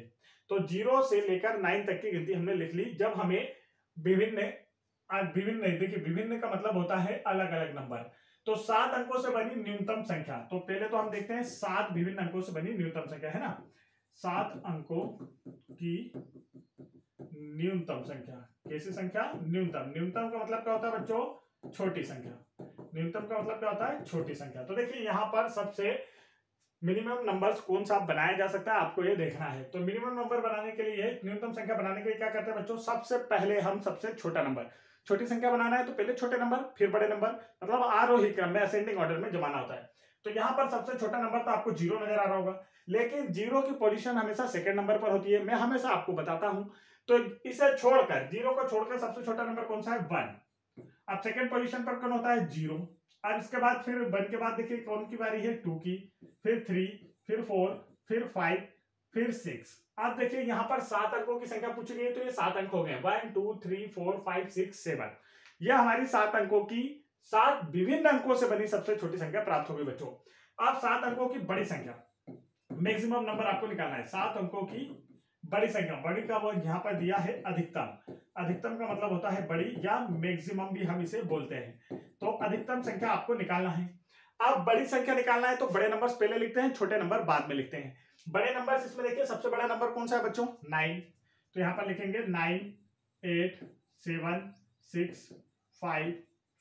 तो 0 से लेकर 9 तक की गिनती हमने लिख ली। जब हमें विभिन्न देखिए विभिन्न का मतलब होता है अलग अलग नंबर, तो 7 अंकों से बनी न्यूनतम संख्या। तो पहले तो हम देखते हैं 7 विभिन्न अंकों से बनी न्यूनतम संख्या है ना, 7 अंकों की न्यूनतम संख्या, कैसी संख्या न्यूनतम। न्यूनतम का मतलब क्या होता है बच्चों, छोटी संख्या। न्यूनतम का मतलब क्या होता है, छोटी संख्या। तो देखिए यहाँ पर सबसे मिनिमम नंबर्स कौन सा बनाया जा सकता है आपको ये देखना है। तो मिनिमम नंबर बनाने के लिए, न्यूनतम संख्या बनाने के लिए क्या करते हैं बच्चों, सबसे पहले हम सबसे छोटा नंबर, छोटी संख्या बनाना है तो पहले छोटे नंबर फिर बड़े नंबर, मतलब आरोही क्रम में असेंडिंग ऑर्डर में जमाना होता है। तो यहाँ पर सबसे छोटा नंबर तो आपको 0 नजर आ रहा होगा, लेकिन 0 की पोजीशन हमेशा सेकंड नंबर पर होती है। मैं हमेशा आपको बताता हूं तो इसे छोड़कर, जीरो को छोड़कर सबसे छोटा नंबर कौन सा है? 1। अब सेकंड पोजीशन पर कौन होता है? 0। अब इसके बाद फिर 1 के बाद देखिए कौन की बारी है? 2 की, फिर 3, फिर 4, फिर 5, फिर 6। अब देखिए यहाँ पर 7 अंकों की संख्या पूछी गई है, तो ये 7 अंक हो गए, 1 2 3 4 5 6 7। यह हमारी 7 अंकों की 7 विभिन्न अंकों से बनी सबसे छोटी संख्या प्राप्त होगी बच्चों। अब 7 अंकों की बड़ी संख्या, मैक्सिमम नंबर आपको निकालना है। 7 अंकों की बड़ी संख्या, बड़ी का वो यहाँ पर दिया है अधिकतम। अधिकतम का मतलब होता है बड़ी, या मैक्सिमम भी हम इसे बोलते हैं। तो अधिकतम संख्या आपको निकालना है। अब बड़ी संख्या निकालना है तो बड़े नंबर्स पहले लिखते हैं, छोटे नंबर बाद में लिखते हैं। बड़े नंबर्स इसमें देखिए, सबसे बड़ा नंबर कौन सा है बच्चों? 9। तो यहाँ पर लिखेंगे 9 8 7 6 5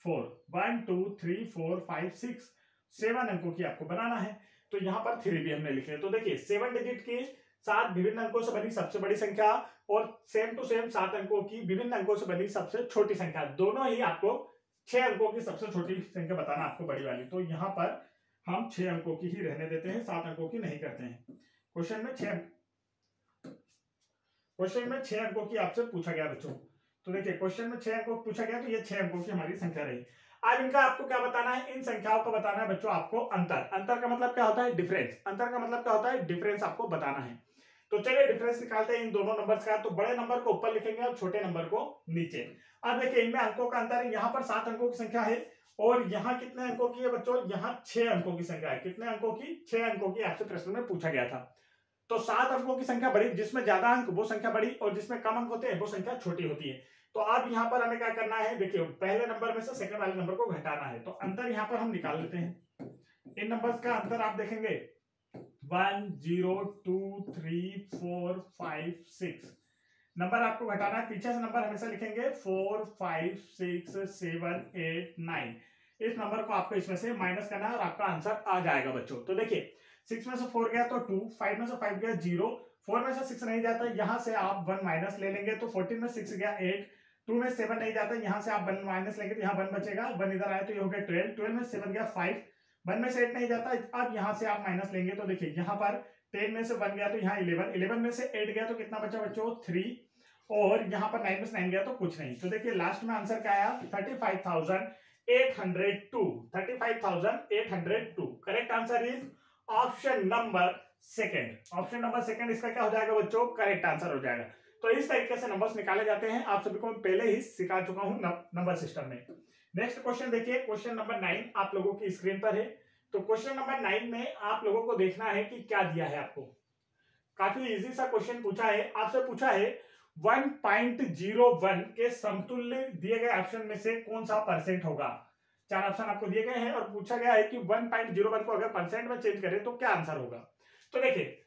4 1 2 3 4 5 6। 7 अंकों की आपको बनाना है, तो यहाँ पर 3 भी हमने लिखे। तो देखिए 7 डिजिट की 7 विभिन्न अंकों से बनी सबसे बड़ी संख्या और सेम टू सेम 7 अंकों की विभिन्न अंकों से बनी सबसे छोटी संख्या, दोनों ही आपको 6 अंकों की सबसे छोटी संख्या बताना आपको बड़ी वाली। तो यहाँ पर हम 6 अंकों की ही रहने देते हैं, 7 अंकों की नहीं करते हैं। क्वेश्चन में 6 अंकों की आपसे पूछा गया बच्चों। तो देखिए क्वेश्चन में 6 अंकों पूछा गया, तो ये 6 अंकों की हमारी संख्या रही। अब इनका आपको क्या बताना है? इन संख्याओं को बताना है बच्चों आपको अंतर। अंतर का मतलब क्या होता है? डिफरेंस। अंतर का मतलब क्या होता है? डिफरेंस आपको बताना है। तो चलिए डिफरेंस निकालते हैं इन दोनों नंबर्स का। तो बड़े नंबर को ऊपर लिखेंगे और छोटे नंबर को नीचे। अब देखिए इनमें अंकों का अंतर है, यहाँ पर 7 अंकों की संख्या है और यहाँ कितने अंकों की है बच्चों? यहाँ 6 अंकों की संख्या है। कितने अंकों की? 6 अंकों की आपसे प्रश्न में पूछा गया था। तो 7 अंकों की संख्या बड़ी, जिसमें ज्यादा अंक वो संख्या बड़ी, और जिसमें कम अंक होते हैं वो संख्या छोटी होती है। तो अब यहाँ पर हमें क्या करना है? देखिए पहले नंबर में से सेकंड वाले नंबर को घटाना है। तो अंतर यहाँ पर हम निकाल लेते हैं। इन नंबर्स का अंतर आप देखेंगे 1 0 2 3 4 5 6। नंबर आपको घटाना है, पीछे से नंबर हमेशा लिखेंगे 4 5 6 7 8 9। इस नंबर को आपको इसमें से माइनस करना है और आपका आंसर आ जाएगा बच्चों। तो देखिए 6 में से 4 गया तो 2, 5 में से 5 गया 0, 4 में से 6 नहीं जाता, यहाँ से आप 1 माइनस ले लेंगे तो 14 में 6 गया 8, 2 में 7 नहीं जाता, यहाँ से आप 1 माइनस लेंगे तो यहाँ 1 बचेगा, 1 इधर आया तो ये हो गया 12, 12 में 7 गया 5, 1 में से 8 नहीं जाता, अब यहाँ से आप माइनस लेंगे तो देखिए यहाँ पर 10 में से 1 गया तो यहाँ 11, 11 में से 8 गया तो कितना बचा बच्चों? 3, और यहाँ पर 9 में से 9 गया तो कुछ नहीं। तो देखिए लास्ट में आंसर क्या आया? 35,802। 35,802। Correct answer is option number second. Option number second इसका क्या हो जाएगा बच्चों? करेक्ट आंसर हो जाएगा। तो इस तरीके से नंबर्स निकाले जाते हैं, आप सभी को मैं पहले ही सिखा चुका हूं नंबर सिस्टम में। नेक्स्ट क्वेश्चन देखिए, क्वेश्चन नंबर 9 आप लोगों की स्क्रीन पर है। तो क्वेश्चन नंबर 9 में आप लोगों को देखना है कि क्या दिया है आपको। काफी इजी सा क्वेश्चन पूछा है, आपसे पूछा है 1.01 के समतुल्य दिए गए ऑप्शन में से कौन सा परसेंट होगा। 4 ऑप्शन आपको दिए गए हैं और पूछा गया है कि 1.01 को अगर परसेंट में चेंज करें तो क्या आंसर होगा। तो देखिए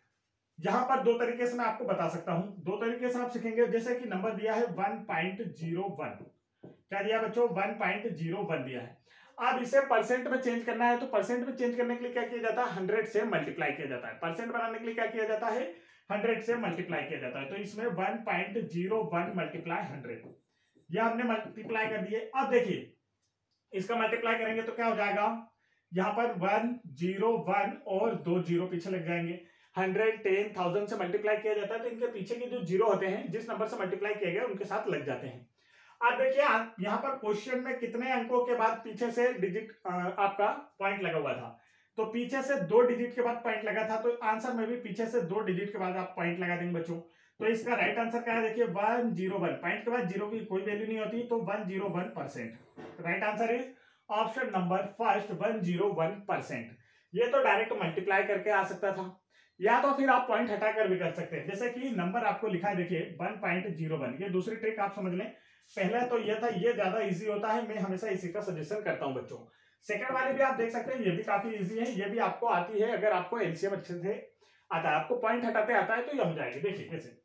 यहां पर 2 तरीके से मैं आपको बता सकता हूं, 2 तरीके से आप सीखेंगे। जैसे कि नंबर दिया है 1.01, क्या दिया बच्चों? 1.01 दिया है। अब इसे परसेंट में चेंज करना है, तो परसेंट में चेंज करने के लिए क्या किया जाता है? 100 से मल्टीप्लाई किया जाता है। परसेंट बनाने के लिए क्या किया जाता है? 100 से मल्टीप्लाई किया जाता है। तो इसमें 1.01 मल्टीप्लाई 100, यह हमने मल्टीप्लाई कर दिए। अब देखिए इसका मल्टीप्लाई करेंगे तो क्या हो जाएगा? यहाँ पर 101 और 2 जीरो पीछे लग जाएंगे। 100 10 1000 से मल्टीप्लाई किया जाता है तो इनके पीछे के जो जीरो होते हैं, जिस नंबर से मल्टीप्लाई किया गया उनके साथ लग जाते हैं। अब देखिए यहाँ पर क्वेश्चन में कितने अंकों के बाद पीछे से डिजिट आपका पॉइंट लगा हुआ था। तो पीछे से 2 डिजिट के बाद पॉइंट लगा था, तो आंसर में भी पीछे से 2 डिजिट के बाद आप पॉइंट लगा देंगे बच्चों। तो इसका राइट आंसर क्या है? देखिए 101, पॉइंट के बाद जीरो की कोई वैल्यू नहीं होती, तो 101%। Right answer is option number first, 101%। ये तो डायरेक्ट मल्टीप्लाई करके आ सकता था, या तो फिर आप पॉइंट हटाकर भी कर सकते हैं। जैसे कि नंबर आपको लिखा है देखिए 1.01, ये दूसरी ट्रिक आप समझ लें। पहले तो ये था, ये ज्यादा इजी होता है, मैं हमेशा इसी का सजेशन करता हूं बच्चों। सेकंड वाली भी आप देख सकते हैं, ये भी काफी इजी है, ये भी आपको आती है अगर आपको एलसीएम अच्छे से आता है, आपको पॉइंट हटाते आता है तो ये हो जाएगी। देखिए कैसे,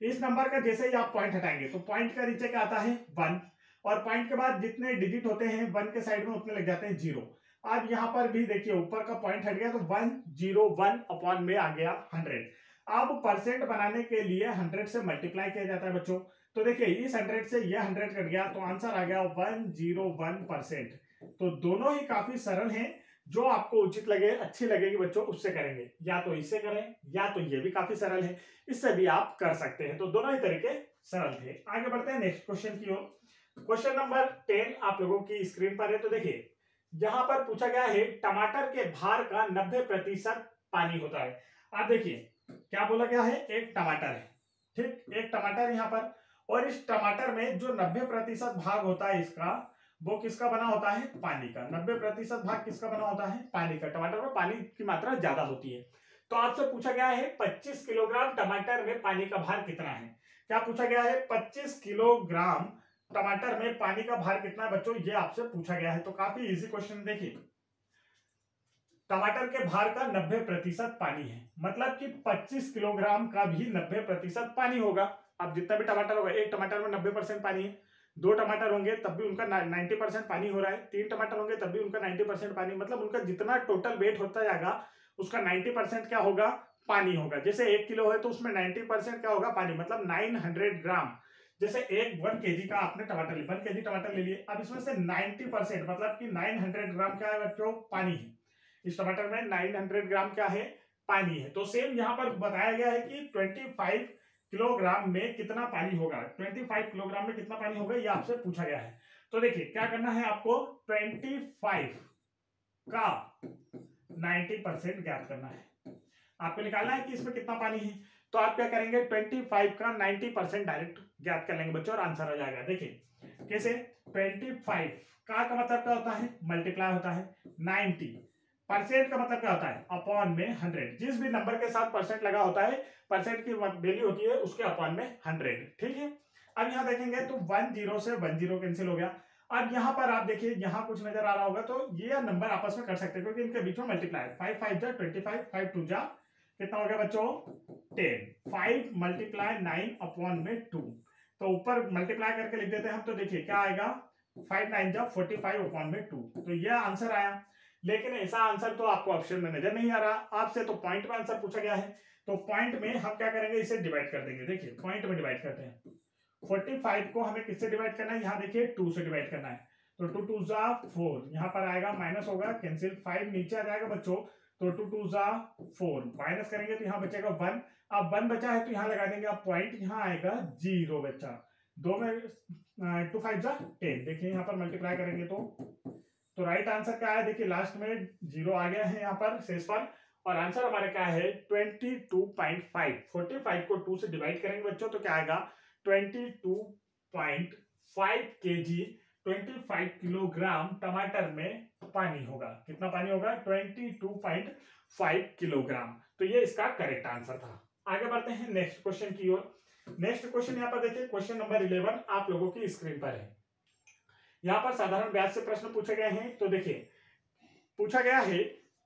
इस नंबर का जैसे ही आप पॉइंट हटाएंगे तो पॉइंट का नीचे क्या आता है? 1, और पॉइंट के बाद जितने डिजिट होते हैं 1 के साइड में उतने लग जाते हैं 0। अब यहाँ पर भी देखिए ऊपर का पॉइंट हट गया तो 101 अपॉन में आ गया 100। अब परसेंट बनाने के लिए 100 से मल्टीप्लाई किया जाता है बच्चों। तो देखिए इस 100 से ये 100 कट गया तो आंसर आ गया 101%। तो दोनों ही काफी सरल हैं, जो आपको उचित लगे, अच्छी लगेगी बच्चों, उससे करेंगे। या तो इससे करें या तो ये भी काफी सरल है, इससे भी आप कर सकते हैं। तो दोनों ही तरीके सरल थे। आगे बढ़ते हैं नेक्स्ट क्वेश्चन की ओर। क्वेश्चन नंबर 10 आप लोगों की स्क्रीन पर है। तो देखिए यहां पर पूछा गया है टमाटर के भार का 90% पानी होता है। आप देखिए क्या बोला गया है, एक टमाटर है, ठीक, एक टमाटर यहाँ पर, और इस टमाटर में जो 90% भाग होता है इसका, वो किसका बना होता है, पानी का। 90% भाग किसका बना होता है, पानी का। टमाटर में पानी की मात्रा ज्यादा होती है। तो आपसे पूछा गया है 25 किलोग्राम टमाटर में पानी का भार कितना है। क्या पूछा गया है, 25 किलोग्राम टमाटर में पानी का भार कितना है बच्चों, ये आपसे पूछा गया है। तो काफी इजी क्वेश्चन। देखिए टमाटर के भार का 90% पानी है, मतलब कि 25 किलोग्राम का भी 90% पानी होगा। अब जितना भी टमाटर होगा, एक टमाटर में 90% पानी है, 2 टमाटर होंगे तब भी उनका 90% पानी हो रहा है, 3 टमाटर होंगे तब भी उनका 90% पानी, मतलब उनका जितना टोटल वेट होता जाएगा उसका 90% क्या होगा, पानी होगा। जैसे 1 किलो है तो उसमें 90% क्या होगा, पानी, मतलब 900 ग्राम। जैसे 1 kg का आपने टमाटर लिया, 1 kg टमाटर ले लिए, अब इसमें से 90% मतलब कि 900 ग्राम क्या है बच्चों, पानी है। इस टमाटर में 900 ग्राम क्या है, पानी है। तो सेम यहाँ पर बताया गया है कि 25 किलोग्राम में कितना पानी होगा, 25 किलोग्राम में कितना पानी होगा, ये आपसे पूछा गया है। तो देखिए क्या करना है आपको, 25 का 90% ज्ञात करना है। आपको निकालना है कि इसमें कितना पानी है। तो आप क्या करेंगे, 25 का 90% डायरेक्ट ज्ञात कर लेंगे बच्चों और आंसर आ जाएगा। देखिए कैसे, 25 का मतलब क्या होता है, मल्टीप्लाई होता है, 90% का मतलब क्या होता है, अपॉन में 100। जिस भी नंबर के साथ परसेंट लगा होता है, परसेंट की वैल्यू होती है उसके अपॉन में 100, ठीक है। अब यहाँ देखेंगे तो 10 से 10 कैंसिल हो गया। अब यहाँ पर आप देखिए यहाँ कुछ नजर आ रहा होगा, तो ये नंबर आपस में कर सकते हैं क्योंकि इनके बीच में मल्टीप्लाई, 5 5 जा 25, 5 2 जा कितना हो गया बच्चों, 10। 5 मल्टीप्लाई 9 अपॉन में 2, तो ऊपर मल्टीप्लाई करके लिख देते हैं हम। तो देखिए क्या आएगा, 5 9 जा 45 अपॉन में 2, तो यह आंसर आया। लेकिन ऐसा आंसर तो आपको ऑप्शन में नजर नहीं आ रहा आपसे, तो पॉइंट में आंसर पूछा गया है। तो पॉइंट में हम क्या करेंगे, इसे डिवाइड कर देंगे। देखिए पॉइंट में डिवाइड करते हैं, 45 को हमें किससे डिवाइड करना है, यहाँ देखिए 2 से डिवाइड करना है। तो 2 2 जा 4, यहाँ पर आएगा माइनस होगा, कैंसिल, 5 नीचे आ जाएगा बच्चों, तो 2 2 जा 4, माइनस करेंगे तो यहाँ बचेगा 1। अब 1 बचा है तो यहाँ लगा देंगे आप पॉइंट, यहाँ आएगा 0 बच्चा, 2 में 2 5 जा 10। देखिए यहाँ पर मल्टीप्लाई करेंगे तो राइट आंसर क्या है, देखिए लास्ट में 0 आ गया है यहाँ पर शेष पर, और आंसर हमारे क्या है 22.5। 45 को 2 से डिवाइड करेंगे बच्चों तो क्या आएगा 22.5 kg, 25 किलोग्राम टमाटर में पानी होगा। कितना पानी होगा, 22.5 किलोग्राम। तो ये इसका करेक्ट आंसर था। आगे बढ़ते हैं नेक्स्ट क्वेश्चन की ओर। नेक्स्ट क्वेश्चन यहाँ पर देखिए, क्वेश्चन नंबर 11 आप लोगों की स्क्रीन पर है। यहाँ पर साधारण ब्याज से प्रश्न पूछे गए हैं। तो देखिए पूछा गया है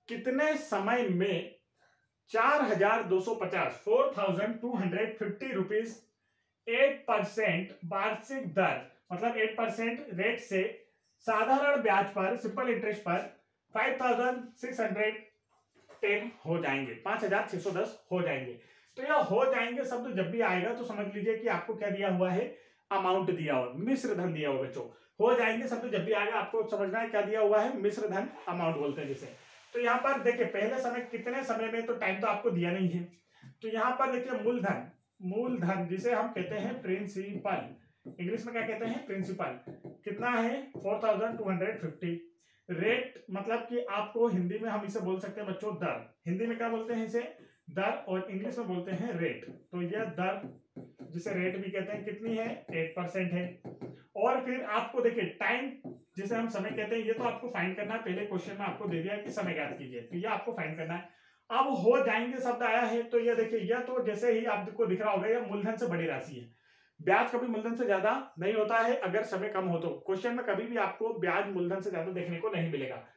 कितने समय में 4250 4250 रुपीज 8% वार्षिक दर, मतलब 8% रेट से साधारण ब्याज पर, सिंपल इंटरेस्ट पर 5610 हो जाएंगे, 5610 हो जाएंगे। तो यह हो जाएंगे शब्द जब भी आएगा तो समझ लीजिए कि आपको क्या दिया हुआ है, अमाउंट दिया हुआ, मिश्र धन दिया हुआ बच्चों। हो जाएंगे शब्द जब भी आएगा आपको समझना है क्या दिया हुआ है, मिश्र धन, अमाउंट बोलते हैं जिसे। तो यहाँ पर देखिए पहले समय, कितने समय में, तो टाइम तो आपको दिया नहीं है। तो यहाँ पर देखिए मूलधन, मूलधन जिसे हम कहते हैं प्रिंसिपल, इंग्लिश में क्या कहते हैं, प्रिंसिपल, कितना है 4250। रेट मतलब कि आपको हिंदी में हम इसे बोल सकते हैं बच्चों दर, हिंदी में क्या बोलते हैं इसे, दर, और इंग्लिश में बोलते हैं रेट। तो यह दर जिसे रेट भी कहते हैं कितनी है, 8% है। और फिर आपको देखिए टाइम जिसे हम समय कहते हैं, ये तो आपको फाइंड करना है, पहले क्वेश्चन में आपको दे दिया कि समय ज्ञात कीजिए, तो ये आपको फाइंड करना है। अब हो जाएंगे शब्द आया है, तो ये देखिए यह तो जैसे ही आपको दिख रहा होगा यह मूलधन से बड़ी राशि है। ब्याज कभी मूलधन से ज्यादा नहीं होता है अगर समय कम हो तो। क्वेश्चन में कभी भी आपको ब्याज मूलधन से ज्यादा देखने को नहीं मिलेगा।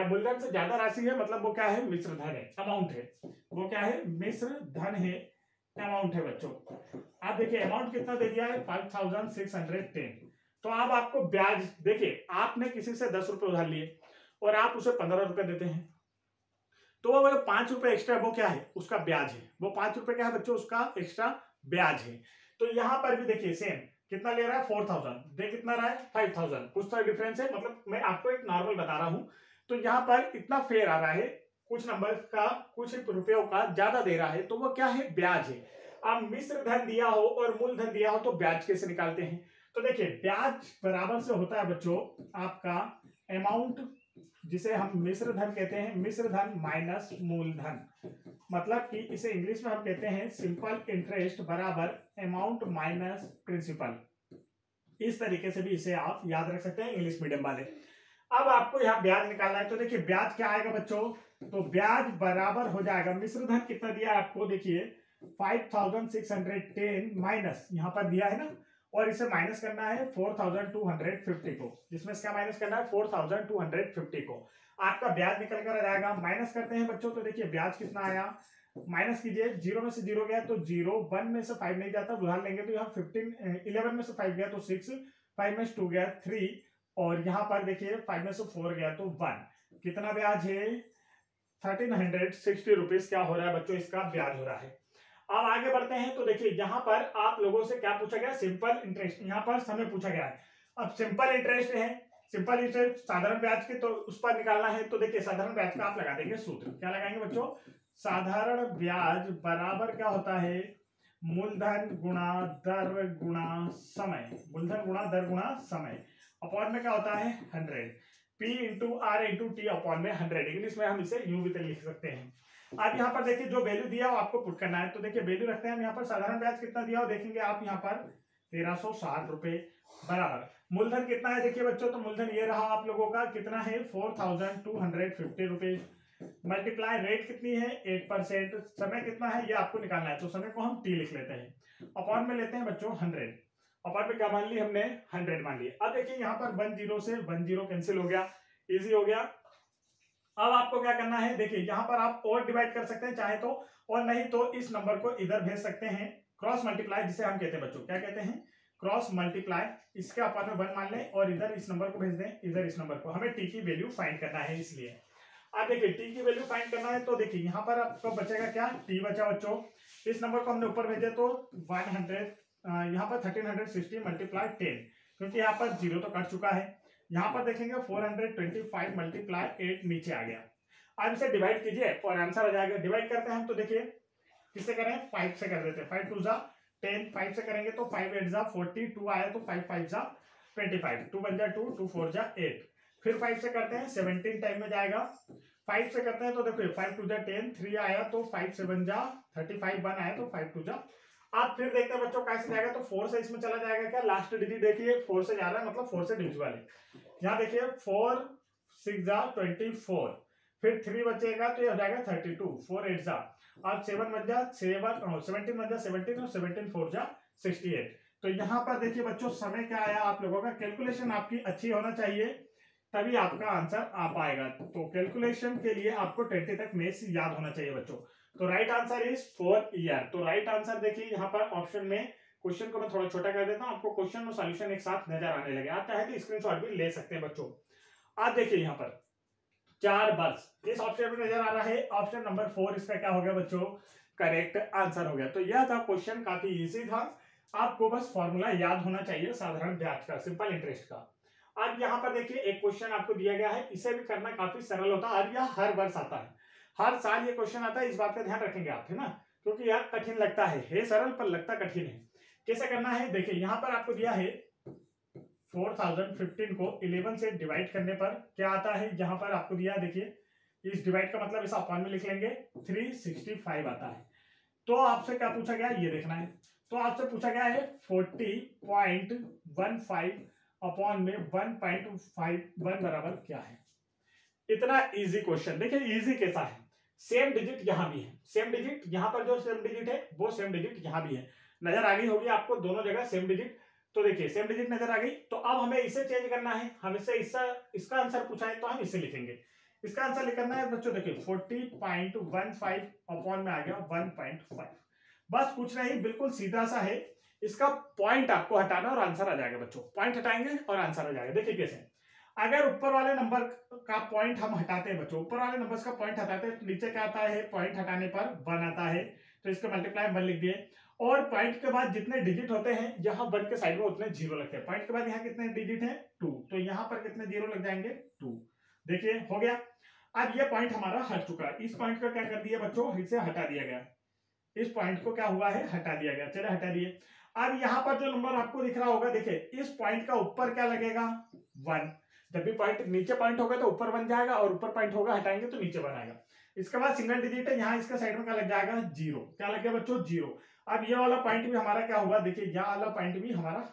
मूलधन से ज्यादा राशि है मतलब वो क्या है, मिश्र धन है, अमाउंट है। वो क्या है, मिश्र धन है, अमाउंट है बच्चों। आप देखिए अमाउंट कितना दे दिया है, 5610। तो अब आपको ब्याज देखिए, आपने किसी से 10 रुपए उधार लिए और आप उसे 15 रुपए देते हैं, तो वो 5 रुपए एक्स्ट्रा, वो क्या है, उसका ब्याज है। वो 5 रुपए क्या है बच्चों, उसका एक्स्ट्रा ब्याज है। तो यहां पर भी देखिए सेम, कितना ले रहा है 4000, दे कितना रहा है 5000, कुछ तो डिफरेंस है। मतलब मैं आपको एक नॉर्मल बता रहा हूं, तो यहाँ पर इतना फेयर आ रहा है, कुछ नंबर का कुछ रुपयों का ज्यादा दे रहा है, तो वो क्या है, ब्याज है। अब मिश्र धन दिया हो और मूलधन दिया हो तो ब्याज कैसे निकालते हैं? तो देखिए ब्याज बराबर से होता है बच्चों आपका अमाउंट, जिसे हम मिश्र धन कहते हैं, मिश्र धन माइनस मूलधन, मतलब कि इसे इंग्लिश में हम कहते हैं सिंपल इंटरेस्ट बराबर अमाउंट माइनस प्रिंसिपल। इस तरीके से भी इसे आप याद रख सकते हैं इंग्लिश मीडियम वाले। अब आपको यहाँ ब्याज निकालना है, तो देखिए ब्याज क्या आएगा बच्चों, तो ब्याज बराबर हो जाएगा, मिश्र धन कितना दिया है आपको, देखिए 5610 माइनस यहाँ पर दिया है ना, और इसे माइनस करना है 4250 को, जिसमें इसका माइनस करना है 4250 को, आपका ब्याज निकल कर आ जाएगा। माइनस करते हैं बच्चों, तो देखिए ब्याज कितना आया, माइनस कीजिए, 0 में से 0 गया तो 0, 1 में से 5 नहीं जाता, उधार लेंगे तो यहाँ 11 में से 5 गया तो 6, 5 में से 2 गया 3, और यहाँ पर देखिए 5 में से 4 गया तो 1, कितना ब्याज है 1360 रुपीज क्या हो रहा है बच्चों, इसका ब्याज हो रहा है। अब आगे बढ़ते हैं, तो देखिए यहाँ पर आप लोगों से क्या पूछा गया, सिंपल इंटरेस्ट, यहाँ पर समय पूछा गया है। अब सिंपल इंटरेस्ट है, सिंपल इंटरेस्ट साधारण ब्याज के, तो उस पर निकालना है, तो देखिए साधारण ब्याज का आप लगा देंगे सूत्र, क्या लगाएंगे बच्चों, साधारण ब्याज बराबर क्या होता है, मूलधन गुणा दर गुणा समय, मूलधन गुणा दर गुणा समय, अपॉन में क्या होता है 100, P into R into T upon में 100, इंग्लिश में हम इसे यूं भी लिख सकते हैं। अब यहाँ पर देखिए जो वैल्यू दिया हो आपको पुट करना है, तो देखिए वैल्यू रखते हैं हम यहाँ पर, साधारण ब्याज कितना दिया हो देखेंगे आप यहाँ पर 1360 रुपए बराबर, मूलधन कितना है देखिए बच्चों, तो मूलधन ये रहा आप लोगों का कितना है 4250 रुपीज, मल्टीप्लाई रेट कितनी है 8%, समय कितना है ये आपको निकालना है, तो समय को हम टी लिख लेते हैं, अपॉन में लेते हैं बच्चों 100, अपॉन में क्या मान ली हमने 100 मान ली। अब देखिए यहाँ पर 10 से 10 कैंसिल हो गया, इजी हो गया। अब आपको क्या करना है, देखिए यहाँ पर आप और डिवाइड कर सकते हैं चाहे तो, और नहीं तो इस नंबर को इधर भेज सकते हैं, क्रॉस मल्टीप्लाई जिसे हम कहते हैं बच्चों, क्या कहते हैं, क्रॉस मल्टीप्लाई, इसके अपॉन में 1 मान लें और इधर इस नंबर को भेज दें, इधर इस नंबर को, हमें टी की वैल्यू फाइंड करना है इसलिए। अब देखिए टी की वैल्यू फाइंड करना है, तो देखिए यहाँ पर आपको बचेगा क्या, टी बचा बच्चों, इस नंबर को हमने ऊपर भेजे तो 100, यहाँ पर 1360 मल्टीप्लाई 10, क्योंकि यहाँ पर 0 तो कट चुका है, यहाँ पर देखेंगे 425 मल्टीप्लाई 8 नीचे आ गया। अब इसे डिवाइड कीजिए और आंसर आ जाएगा। डिवाइड करते हैं हम, तो देखिए किससे करें, 5 से कर देते हैं, 5 2 जा 10, 5 से करेंगे तो 5 8 जा 40, 2 आया तो 5 5 जा 25, 2 1 जा 2, 2 4 जा 8, फिर 5 से करते हैं 17 टाइम में जाएगा, 5 से करते हैं तो देखो 5 2 जा 10, 3 आया तो 5 7 जा 35, 1 आया तो 5 2 जा, आप फिर देखते हैं बच्चों कैसे जाएगा, तो 4 से इसमें चला जाएगा, क्या लास्ट डिजिट देखिए 4 से जा रहा है, मतलब 4 से डिविजिबल है, यहाँ देखिए 4 6 जा 24, फिर 3 बचेगा तो ये हो जाएगा 32, 4 8 जा, अब 7 बन जा 7, 17 बन जा 17 और 17 4 जा 68। तो यहाँ पर देखिए बच्चों समय क्या आया आप लोगों का, कैलकुलेशन आपकी अच्छी होना चाहिए तभी आपका आंसर आ पाएगा, तो कैलकुलेशन के लिए आपको 20 तक मैथ्स याद होना चाहिए बच्चों। तो राइट आंसर इज 4 ईयर। तो राइट आंसर देखिए यहाँ पर ऑप्शन में, क्वेश्चन को मैं थोड़ा छोटा कर देता हूँ, आपको क्वेश्चन और सॉल्यूशन एक साथ नजर आने लगे, आप चाहे तो स्क्रीनशॉट भी ले सकते हैं बच्चों। आप देखिए यहाँ पर 4 वर्ष इस ऑप्शन में नजर आ रहा है, ऑप्शन नंबर 4 इसका क्या हो गया बच्चों, करेक्ट आंसर हो गया। तो यह था क्वेश्चन, काफी इजी था, आपको बस फॉर्मूला याद होना चाहिए साधारण ब्याज का, सिंपल इंटरेस्ट का। अब यहाँ पर देखिए एक क्वेश्चन आपको दिया गया है, इसे भी करना काफी सरल होता है और यह हर वर्ष आता है, हर साल ये क्वेश्चन आता है, इस बात का ध्यान रखेंगे आप, है ना, क्योंकि यह कठिन लगता है सरल पर लगता कठिन है। कैसे करना है, देखिए यहाँ पर आपको दिया है 4015 को 11 से डिवाइड करने पर क्या आता है, यहाँ पर आपको दिया है, देखिए इस डिवाइड का मतलब इस अपॉन में लिख लेंगे 365 आता है। तो आपसे क्या पूछा गया ये देखना है, तो आपसे पूछा गया है 40.15 अपॉन में 1.51 बराबर क्या है। इतना इजी क्वेश्चन, देखिए इजी कैसा है, सेम डिजिट यहां भी है, सेम डिजिट यहां पर जो सेम डिजिट है वो सेम डिजिट यहां भी है, नजर आ गई होगी आपको दोनों जगह सेम डिजिट। तो देखिए सेम डिजिट नजर आ गई, तो अब हमें इसे चेंज करना है, हम इससे इसका आंसर पूछा है तो हम इसे लिखेंगे, इसका आंसर लिखना है बच्चों, देखिए 40.15 अपॉन में आ गया 1.5, बस कुछ नहीं, बिल्कुल सीधा सा है, इसका पॉइंट आपको हटाना और आंसर आ जाएगा बच्चों, पॉइंट हटाएंगे और आंसर आ जाएगा। देखिए कैसे, अगर ऊपर वाले नंबर का पॉइंट हम हटाते हैं बच्चों, ऊपर वाले नंबर्स का पॉइंट हटाते हैं तो नीचे क्या आता है, पॉइंट हटाने पर 1 आता है, तो इसका मल्टीप्लाई 1 लिख दिए, और पॉइंट के बाद जितने डिजिट होते हैं यहाँ 1 के साइड में उतने 0 लगते हैं, पॉइंट के बाद यहाँ कितने डिजिट हैं 2, तो यहाँ पर कितने 0 लग जाएंगे 2, देखिए हो गया। अब ये पॉइंट हमारा हट चुका है, इस पॉइंट को क्या कर दिया बच्चों, इसे हटा दिया गया, इस पॉइंट को क्या हुआ है, हटा दिया गया। चलो हटा दिए। अब यहाँ पर जो नंबर आपको दिख रहा होगा, देखिए इस पॉइंट का ऊपर क्या लगेगा, 1। जब भी पॉइंट नीचे पॉइंट होगा तो ऊपर 1 जाएगा, और ऊपर पॉइंट होगा हटाएंगे तो नीचे 1 आएगा। इसके बाद सिंगल डिजिट है, यहाँ इसका साइड में क्या लग जाएगा, 0। क्या लग गया बच्चों, 0। अब ये वाला पॉइंट भी हमारा क्या हुआ, देखिए यहाँ वाला पॉइंट भी हमारा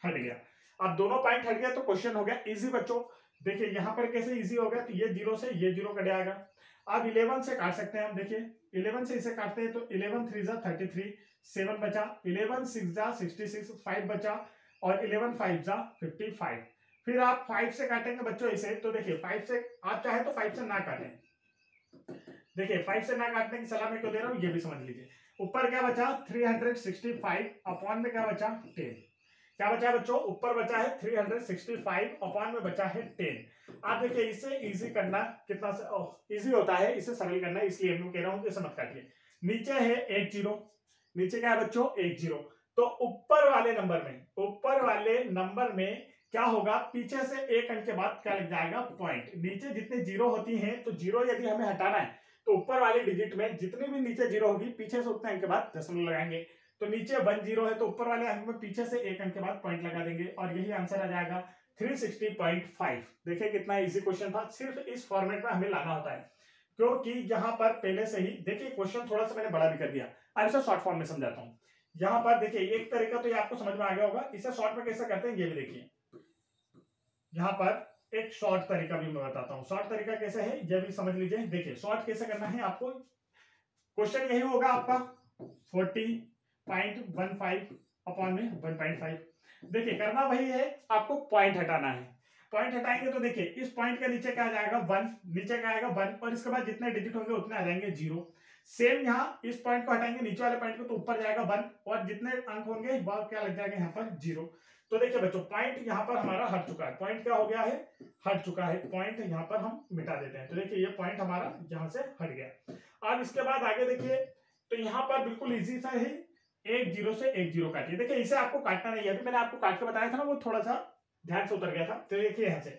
हट गया। अब दोनों पॉइंट हट गया तो क्वेश्चन हो गया इजी बच्चों। देखिए यहाँ पर कैसे इजी हो गया, तो ये 0 से ये 0 कट जाएगा। अब 11 से काट सकते हैं हम, देखिए 11 से इसे काटते हैं तो 11 3 जा 33, 7 बचा, 11 6 जा 66, 5 बचा, और 11 5 जा 55। फिर आप 5 से काटेंगे बच्चों इसे, तो देखिए 5 से आप चाहे तो 5 से ना काटें, देखिए 5 से ना काटने की सलाह मैं क्यों दे रहा हूं ये भी समझ लीजिए। ऊपर क्या बचा 365 अपॉन में क्या बचा 10। क्या बचा है बच्चों, ऊपर बचा है 365 अपॉन में बचा है 10। आप देखिए इसे इजी करना कितना इजी होता है, इसे सरल करना, इसलिए मैं कह रहा हूं कि इसे मत काटिए। नीचे है 1 0, नीचे क्या है बच्चों 1 0, तो ऊपर वाले नंबर में क्या होगा, पीछे से एक अंक के बाद क्या लग जाएगा, पॉइंट। नीचे जितने जीरो होती हैं तो जीरो यदि हमें हटाना है तो ऊपर वाले डिजिट में जितनी भी नीचे जीरो होगी पीछे से उतने अंक के बाद दशमलव लगाएंगे। तो नीचे 1 0 है तो ऊपर वाले अंक में पीछे से एक अंक के बाद पॉइंट लगा देंगे, और यही आंसर आ जाएगा 360.5। देखिए कितना इजी क्वेश्चन था, सिर्फ इस फॉर्मेट में हमें लाना होता है, क्योंकि यहाँ पर पहले से ही देखिए क्वेश्चन थोड़ा सा मैंने बड़ा भी कर दिया। अब इसे शॉर्ट फॉर्म में समझाता हूँ। यहाँ पर देखिए एक तरीका तो ये आपको समझ में आ गया होगा, इसे शॉर्ट में कैसे करते हैं ये भी देखिए। यहाँ पर एक शॉर्ट तरीका भी मैं बताता हूँ, शॉर्ट तरीका कैसे है ये भी समझ लीजिए। देखिए शॉर्ट कैसे करना है आपको, क्वेश्चन यही होगा आपका 40.15 अपॉन में 1.5। देखिए करना वही है, आपको पॉइंट हटाना है। पॉइंट हटाएंगे तो देखिए इस पॉइंट के नीचे क्या आ जाएगा 1, नीचे क्या आएगा 1, और इसके बाद जितने डिजिट होंगे उतने आ जाएंगे 0। सेम यहाँ इस पॉइंट को हटाएंगे नीचे वाले पॉइंट को तो ऊपर जाएगा 1, और जितने अंक होंगे वह क्या लग जाएगा यहाँ पर 0। तो देखिए बच्चों पॉइंट यहाँ पर हमारा हट चुका है, पॉइंट क्या हो गया है, हट चुका है। पॉइंट यहाँ पर हम मिटा देते हैं, तो देखिए ये पॉइंट हमारा यहाँ से हट गया। अब इसके बाद आगे देखिए, तो यहाँ पर बिल्कुल इजी सा है, 1 0 से 1 0 काटिए। देखिए इसे आपको काटना नहीं है, अभी मैंने आपको काट के बताया था ना, वो थोड़ा सा ध्यान से उतर गया था। तो देखिए यहाँ से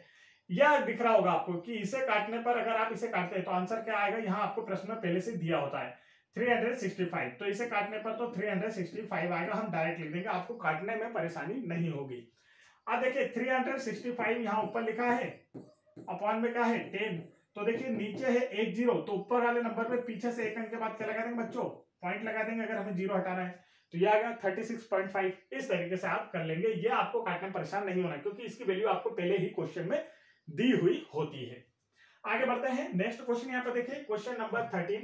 यह दिख रहा होगा आपको कि इसे काटने पर अगर आप इसे काटते हैं तो आंसर क्या आएगा, यहाँ आपको प्रश्न में पहले से दिया होता है 365। तो इसे काटने पर तो 365 आएगा, हम डायरेक्ट लिख देंगे, आपको काटने में परेशानी नहीं होगी। अब देखिए 365 यहाँ ऊपर लिखा है, अपॉन में क्या है 10। तो देखिए नीचे है 1 0, तो ऊपर वाले नंबर में पीछे से एक अंक के बाद क्या लगा देंगे बच्चों, पॉइंट लगा देंगे अगर हमें 0 हटाना है। तो ये आएगा 36.5। इस तरीके से आप कर लेंगे, ये आपको काटने में परेशान नहीं होना, क्योंकि इसकी वैल्यू आपको पहले ही क्वेश्चन में दी हुई होती है। आगे बढ़ते हैं, नेक्स्ट क्वेश्चन यहाँ पर देखिए, क्वेश्चन नंबर 13।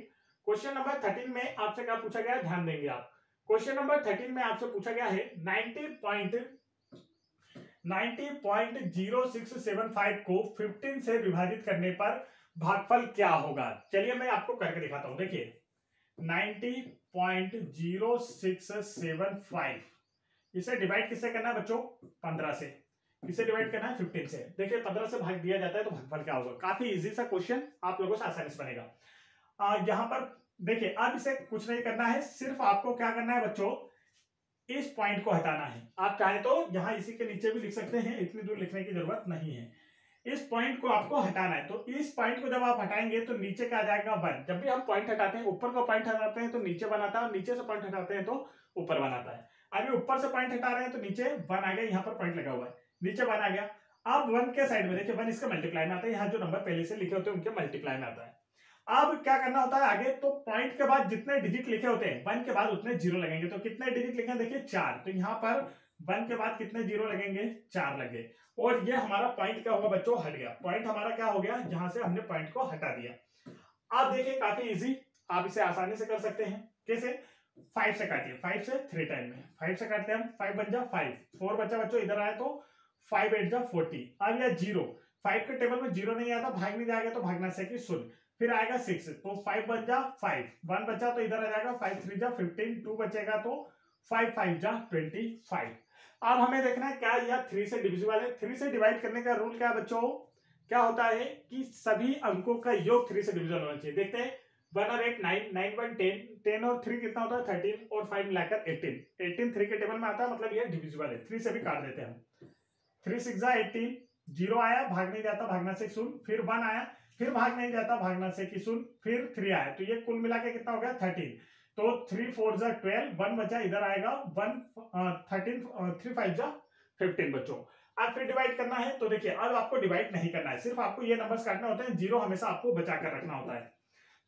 क्वेश्चन नंबर 13 में आपसे क्या पूछा गया है, ध्यान देंगे आप। क्वेश्चन नंबर 13 में आपसे पूछा गया है 90.0675 को 15 से विभाजित करने पर भागफल क्या होगा। चलिए मैं आपको करके दिखाता हूं। देखिए 90.0675 इसे डिवाइड किससे करना है बच्चों, 15 से। किसे डिवाइड करना है, 15 से। देखिए 15 से भाग दिया जाता है तो भागफल क्या होगा। काफी इजी सा क्वेश्चन, आप लोगों से आसानी से बनेगा। यहाँ पर देखिए अब इसे कुछ नहीं करना है, सिर्फ आपको क्या करना है बच्चों, इस पॉइंट को हटाना है। आप चाहे तो यहाँ इसी के नीचे भी लिख सकते हैं, इतनी दूर लिखने की जरूरत नहीं है। इस पॉइंट को आपको हटाना है, तो इस पॉइंट को जब आप हटाएंगे तो नीचे क्या आ जाएगा 1। जब भी हम पॉइंट हटाते हैं, ऊपर का पॉइंट हटाते हैं तो नीचे 1 आता है, और नीचे से पॉइंट हटाते हैं तो ऊपर 1 आता है। अभी ऊपर से पॉइंट हटा रहे हैं तो नीचे 1 आ गया, यहाँ पर पॉइंट लगा हुआ है, नीचे 1 आ गया। अब 1 के साइड में देखिए 1 इसका मल्टीप्लाई में आता है, यहाँ जो नंबर पहले से लिखे होते हैं उनके मल्टीप्लाई में आता है। अब क्या करना होता है आगे, तो पॉइंट के बाद जितने डिजिट लिखे होते हैं 1 के बाद उतने 0 लगेंगे। तो कितने डिजिट लिखे देखिए 4, तो यहाँ पर 1 के बाद कितने 0 लगेंगे, 4 लगे, और ये हमारा पॉइंट क्या होगा बच्चों, हट गया। पॉइंट हमारा क्या हो गया, यहां से हमने पॉइंट को हटा दिया। आप देखिए काफी इजी, आप इसे आसानी से कर सकते हैं। कैसे, 5 से काटिए, 5 से 3 टाइम में 5 से काटते हैं हम, 5 बन जा 5, 4 बचा बच्चों, इधर आए तो 5 8 जा 40। अब यह 0, 5 के टेबल में 0 नहीं आता, भाग नहीं जाएगा तो भागना से कि शून्य, फिर आएगा 6, तो 5 बन जा 5, 1 बचा तो इधर आ जाएगा 5 3 जा 15, 2 बचेगा तो 5 5 जा 25। अब हमें देखना है क्या यह 3 से डिविजिबल है। 3 से डिवाइड करने का रूल क्या है बच्चों, क्या होता है कि सभी अंकों का योग 3 से डिविजन होना चाहिए। देखते हैं 1 और 8 9, 9 1 10, 10 और 3 कितना होता है 13, और 5 मिलाकर 18, 18 3 के टेबल में आता है, मतलब यह डिविजिबल है। 3 से भी काट देते हैं हम, 3 6 जा 18, 0 आया, भाग नहीं जाता, भागना से 0, फिर 1 आया, फिर भाग नहीं जाता, भागना से कि 0, फिर 3 आया, तो ये कुल मिला के कितना हो गया 13। तो 3 4 जा 12, 1 बचा इधर आएगा 1 13, 3 5 जा 15 बच्चों। अब फिर डिवाइड करना है, तो देखिए अब आपको डिवाइड नहीं करना है, सिर्फ आपको ये नंबर्स काटना होते हैं, 0 हमेशा आपको बचा कर रखना होता है।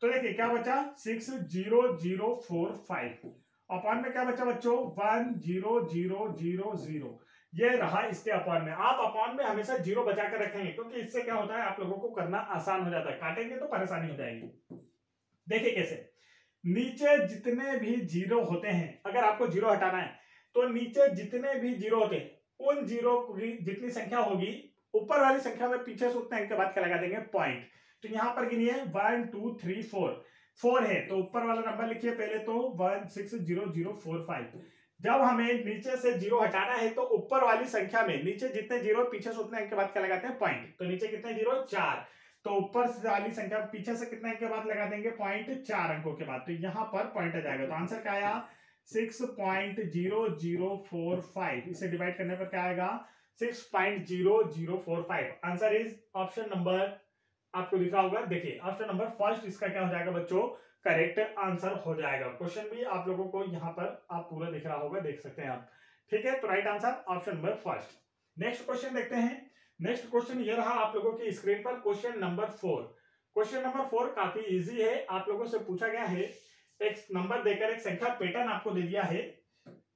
तो देखिए क्या बचा 60045, अपॉन में क्या बचा बच्चों 10000, ये रहा इसके अपॉन में। आप अपॉन में हमेशा 0 बचा कर रखेंगे, क्योंकि इससे क्या होता है आप लोगों को करना आसान हो जाता है, काटेंगे तो परेशानी हो जाएगी। देखिए कैसे, नीचे जितने भी 0 होते हैं, अगर आपको 0 हटाना है तो नीचे जितने भी 0 होते हैं उन 0 की जितनी संख्या होगी ऊपर वाली संख्या में पीछे से उतने अंक के बाद क्या लगा देंगे पॉइंट। तो यहां पर गिनिए 1 2 3 4 है, तो ऊपर वाला नंबर लिखिए पहले तो 160045। जब हमें नीचे से 0 हटाना है तो ऊपर वाली संख्या में नीचे जितने 0 पीछे से उतने अंक के बाद क्या लगाते हैं पॉइंट। तो नीचे कितने 0 4, तो ऊपर वाली संख्या पीछे से कितने अंक के बाद लगा देंगे पॉइंट 4 अंकों के बाद, तो यहां पर पॉइंट आ जाएगा। तो आंसर क्या आया 6.0045, इसे डिवाइड करने पर क्या आएगा 6.0045। आंसर इज ऑप्शन नंबर, आपको दिख रहा होगा, देखिए ऑप्शन नंबर फर्स्ट इसका क्या हो जाएगा बच्चों करेक्ट आंसर हो जाएगा। क्वेश्चन भी आप लोगों को यहाँ पर आप पूरा दिख रहा होगा, देख सकते हैं आप, ठीक है। तो right answer option number first. Next question देखते हैं। नेक्स्ट क्वेश्चन ये रहा आप लोगों की स्क्रीन पर, क्वेश्चन नंबर 4। क्वेश्चन नंबर 4 काफी इजी है, आप लोगों से पूछा गया है एक नंबर देकर एक संख्या पैटर्न आपको दे दिया है,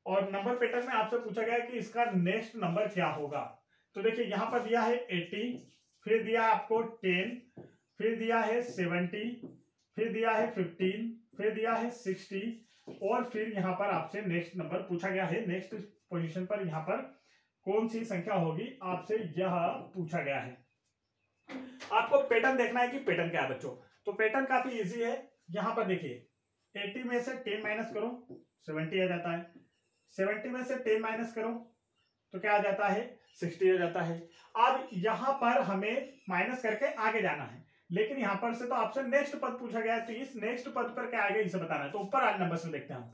और नंबर पैटर्न में आपसे पूछा गया है कि इसका नेक्स्ट नंबर क्या होगा। तो देखिए यहां पर दिया है 80, फिर दिया है आपको 10, फिर दिया है 70, फिर दिया है 15, फिर दिया है 60, और फिर यहाँ पर आपसे नेक्स्ट नंबर पूछा गया है। नेक्स्ट पोजीशन पर यहाँ पर कौन सी संख्या होगी आपसे यह पूछा गया है। आपको पैटर्न देखना है कि पैटर्न क्या है बच्चों। तो पैटर्न काफी इजी है, यहाँ पर देखिए 80 में से 10 माइनस करो 70 आ जाता है, 70 में से 10 माइनस करो तो क्या आ जाता है 60 आ जाता है। अब यहां पर हमें माइनस करके आगे जाना है, लेकिन यहां पर से तो आपसे नेक्स्ट पद पूछा गया है, तो इस नेक्स्ट पद पर क्या आएगा इसे बताना है। तो ऊपर वाले नंबर से देखते हैं हम,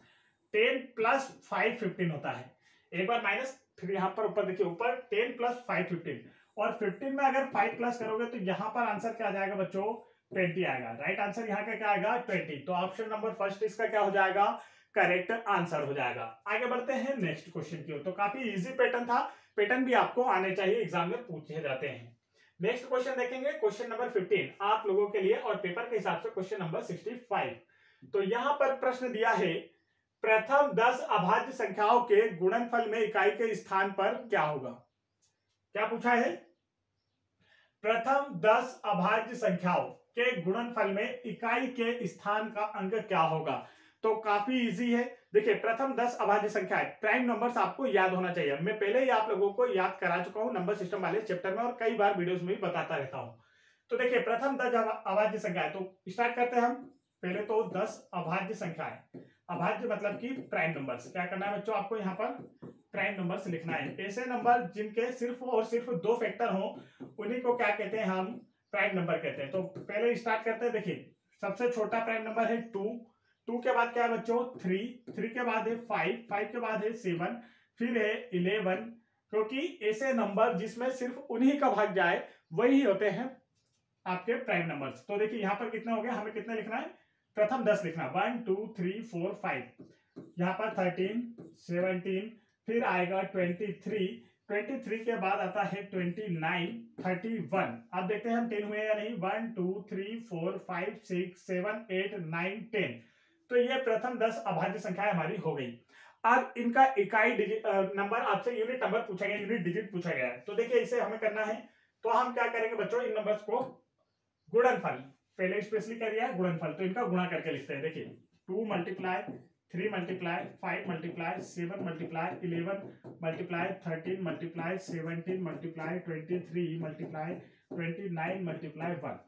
10 प्लस 5 15 होता है, एक बार माइनस, फिर यहाँ पर ऊपर देखिए ऊपर 10 प्लस 5 15, और 15 में अगर 5 प्लस करोगे तो यहाँ पर आंसर क्या आ जाएगा बच्चों 20 आएगा। राइट आंसर यहाँ का क्या आएगा 20। तो ऑप्शन नंबर फर्स्ट इसका क्या हो जाएगा करेक्ट आंसर हो जाएगा। आगे बढ़ते हैं नेक्स्ट क्वेश्चन की ओर। तो काफी इजी पैटर्न था, पैटर्न भी आपको आने चाहिए, एग्जाम में पूछे जाते हैं। नेक्स्ट क्वेश्चन देखेंगे, क्वेश्चन नंबर 15 आप लोगों के लिए, और पेपर के हिसाब से क्वेश्चन नंबर 65। तो यहां पर प्रश्न दिया है प्रथम 10 अभाज्य संख्याओं के गुणनफल में इकाई के स्थान पर क्या होगा। क्या पूछा है, प्रथम 10 अभाज्य संख्याओं के गुणनफल में इकाई के स्थान का अंक क्या होगा। तो काफी इजी है, देखिए प्रथम 10 अभाज्य संख्या है, प्राइम नंबर्स आपको याद होना चाहिए। मैं पहले ही आप लोगों को याद करा चुका हूं नंबर सिस्टम वाले चैप्टर में, और कई बार वीडियोस में भी बताता रहता हूं। तो देखिए प्रथम 10 अभाज्य संख्या है, तो स्टार्ट करते हैं हम। पहले तो 10 अभाज्य संख्या है, अभाज्य मतलब कि प्राइम नंबर्स। क्या करना है बच्चों आपको यहाँ पर प्राइम नंबर्स लिखना है। ऐसे नंबर जिनके सिर्फ और सिर्फ 2 फैक्टर हो उन्हीं को क्या कहते हैं हम प्राइम नंबर कहते हैं। तो पहले स्टार्ट करते हैं, देखिए सबसे छोटा प्राइम नंबर है 2 के बाद क्या है बच्चों 3 के बाद है 5 के बाद है 7, फिर है 11, क्योंकि ऐसे नंबर जिसमें सिर्फ उन्हीं का भाग जाए वही होते हैं आपके प्राइम नंबर्स। तो देखिए यहाँ पर कितने हो गए, हमें कितने लिखना है प्रथम 10 लिखना, 1 2 3 4 5, यहाँ पर 13 17, फिर आएगा 23 के बाद आता है 29 31। अब देखते हैं हम 10 हुए या नहीं, 1 2 3 4 5 6 7 8 9 10। तो ये प्रथम 10 अभाज्य संख्या हमारी हो गई। अब इनका इकाई नंबर आपसे यूनिट नंबर पूछा गया, यूनिट डिजिट पूछा गया है। तो देखिए इसे हमें करना है, तो हम क्या करेंगे बच्चों इन नंबर्स को गुणनफल, पहले स्पेशली कर दिया है गुणनफल, तो इनका गुणा करके लिखते हैं। देखिए 2 multiply 3 multiply 5 multiply 7 multiply 11 multiply 13 multiply 17 multiply 23 multiply 29 multiply 1,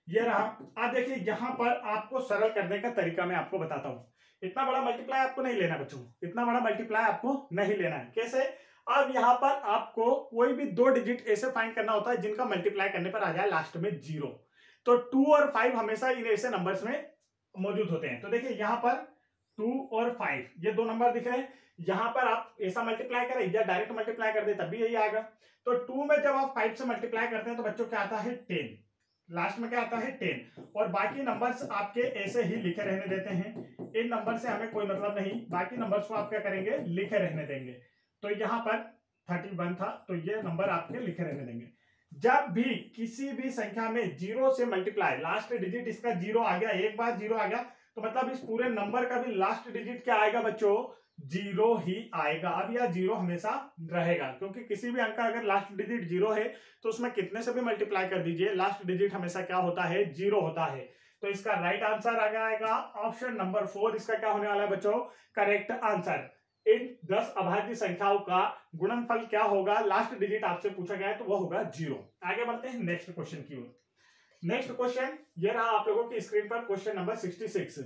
ये रहा। अब देखिए यहाँ पर आपको सरल करने का तरीका मैं आपको बताता हूँ। इतना बड़ा मल्टीप्लाई आपको नहीं लेना बच्चों, इतना बड़ा मल्टीप्लाई आपको नहीं लेना है। कैसे, अब यहाँ पर आपको कोई भी 2 डिजिट ऐसे फाइंड करना होता है जिनका मल्टीप्लाई करने पर आ जाए लास्ट में 0। तो 2 और 5 हमेशा इन ऐसे नंबर्स में मौजूद होते हैं। तो देखिए यहाँ पर 2 और 5 ये दो नंबर दिख रहे हैं। यहां पर आप ऐसा मल्टीप्लाई करें या डायरेक्ट मल्टीप्लाई कर दे तब भी यही आएगा। तो 2 में जब आप 5 से मल्टीप्लाई करते हैं तो बच्चों क्या आता है 10, लास्ट में क्या आता है 10। और बाकी नंबर्स आपके ऐसे ही लिखे रहने देते हैं, इन नंबर से हमें कोई मतलब नहीं, बाकी नंबर्स को आप क्या करेंगे लिखे रहने देंगे। तो यहाँ पर 31 था तो ये नंबर आपके लिखे रहने देंगे। जब भी किसी भी संख्या में जीरो से मल्टीप्लाई, लास्ट डिजिट इसका जीरो आ गया, एक बार जीरो आ गया तो मतलब इस पूरे नंबर का भी लास्ट डिजिट क्या आएगा बच्चों, जीरो ही आएगा। अब यह जीरो हमेशा रहेगा क्योंकि किसी भी अंक का अगर लास्ट डिजिट जीरो है तो उसमें कितने से भी मल्टीप्लाई कर दीजिए लास्ट डिजिट हमेशा क्या होता है, जीरो होता है। तो इसका राइट आंसर आ जाएगा ऑप्शन नंबर 4। इसका क्या होने वाला है बच्चों, करेक्ट आंसर। इन 10 अभाज्य संख्याओं का गुणनफल क्या होगा, लास्ट डिजिट आपसे पूछा गया है तो वह होगा जीरो। आगे बढ़ते हैं नेक्स्ट क्वेश्चन की ओर। नेक्स्ट क्वेश्चन ये रहा आप लोगों की स्क्रीन पर, क्वेश्चन नंबर 66।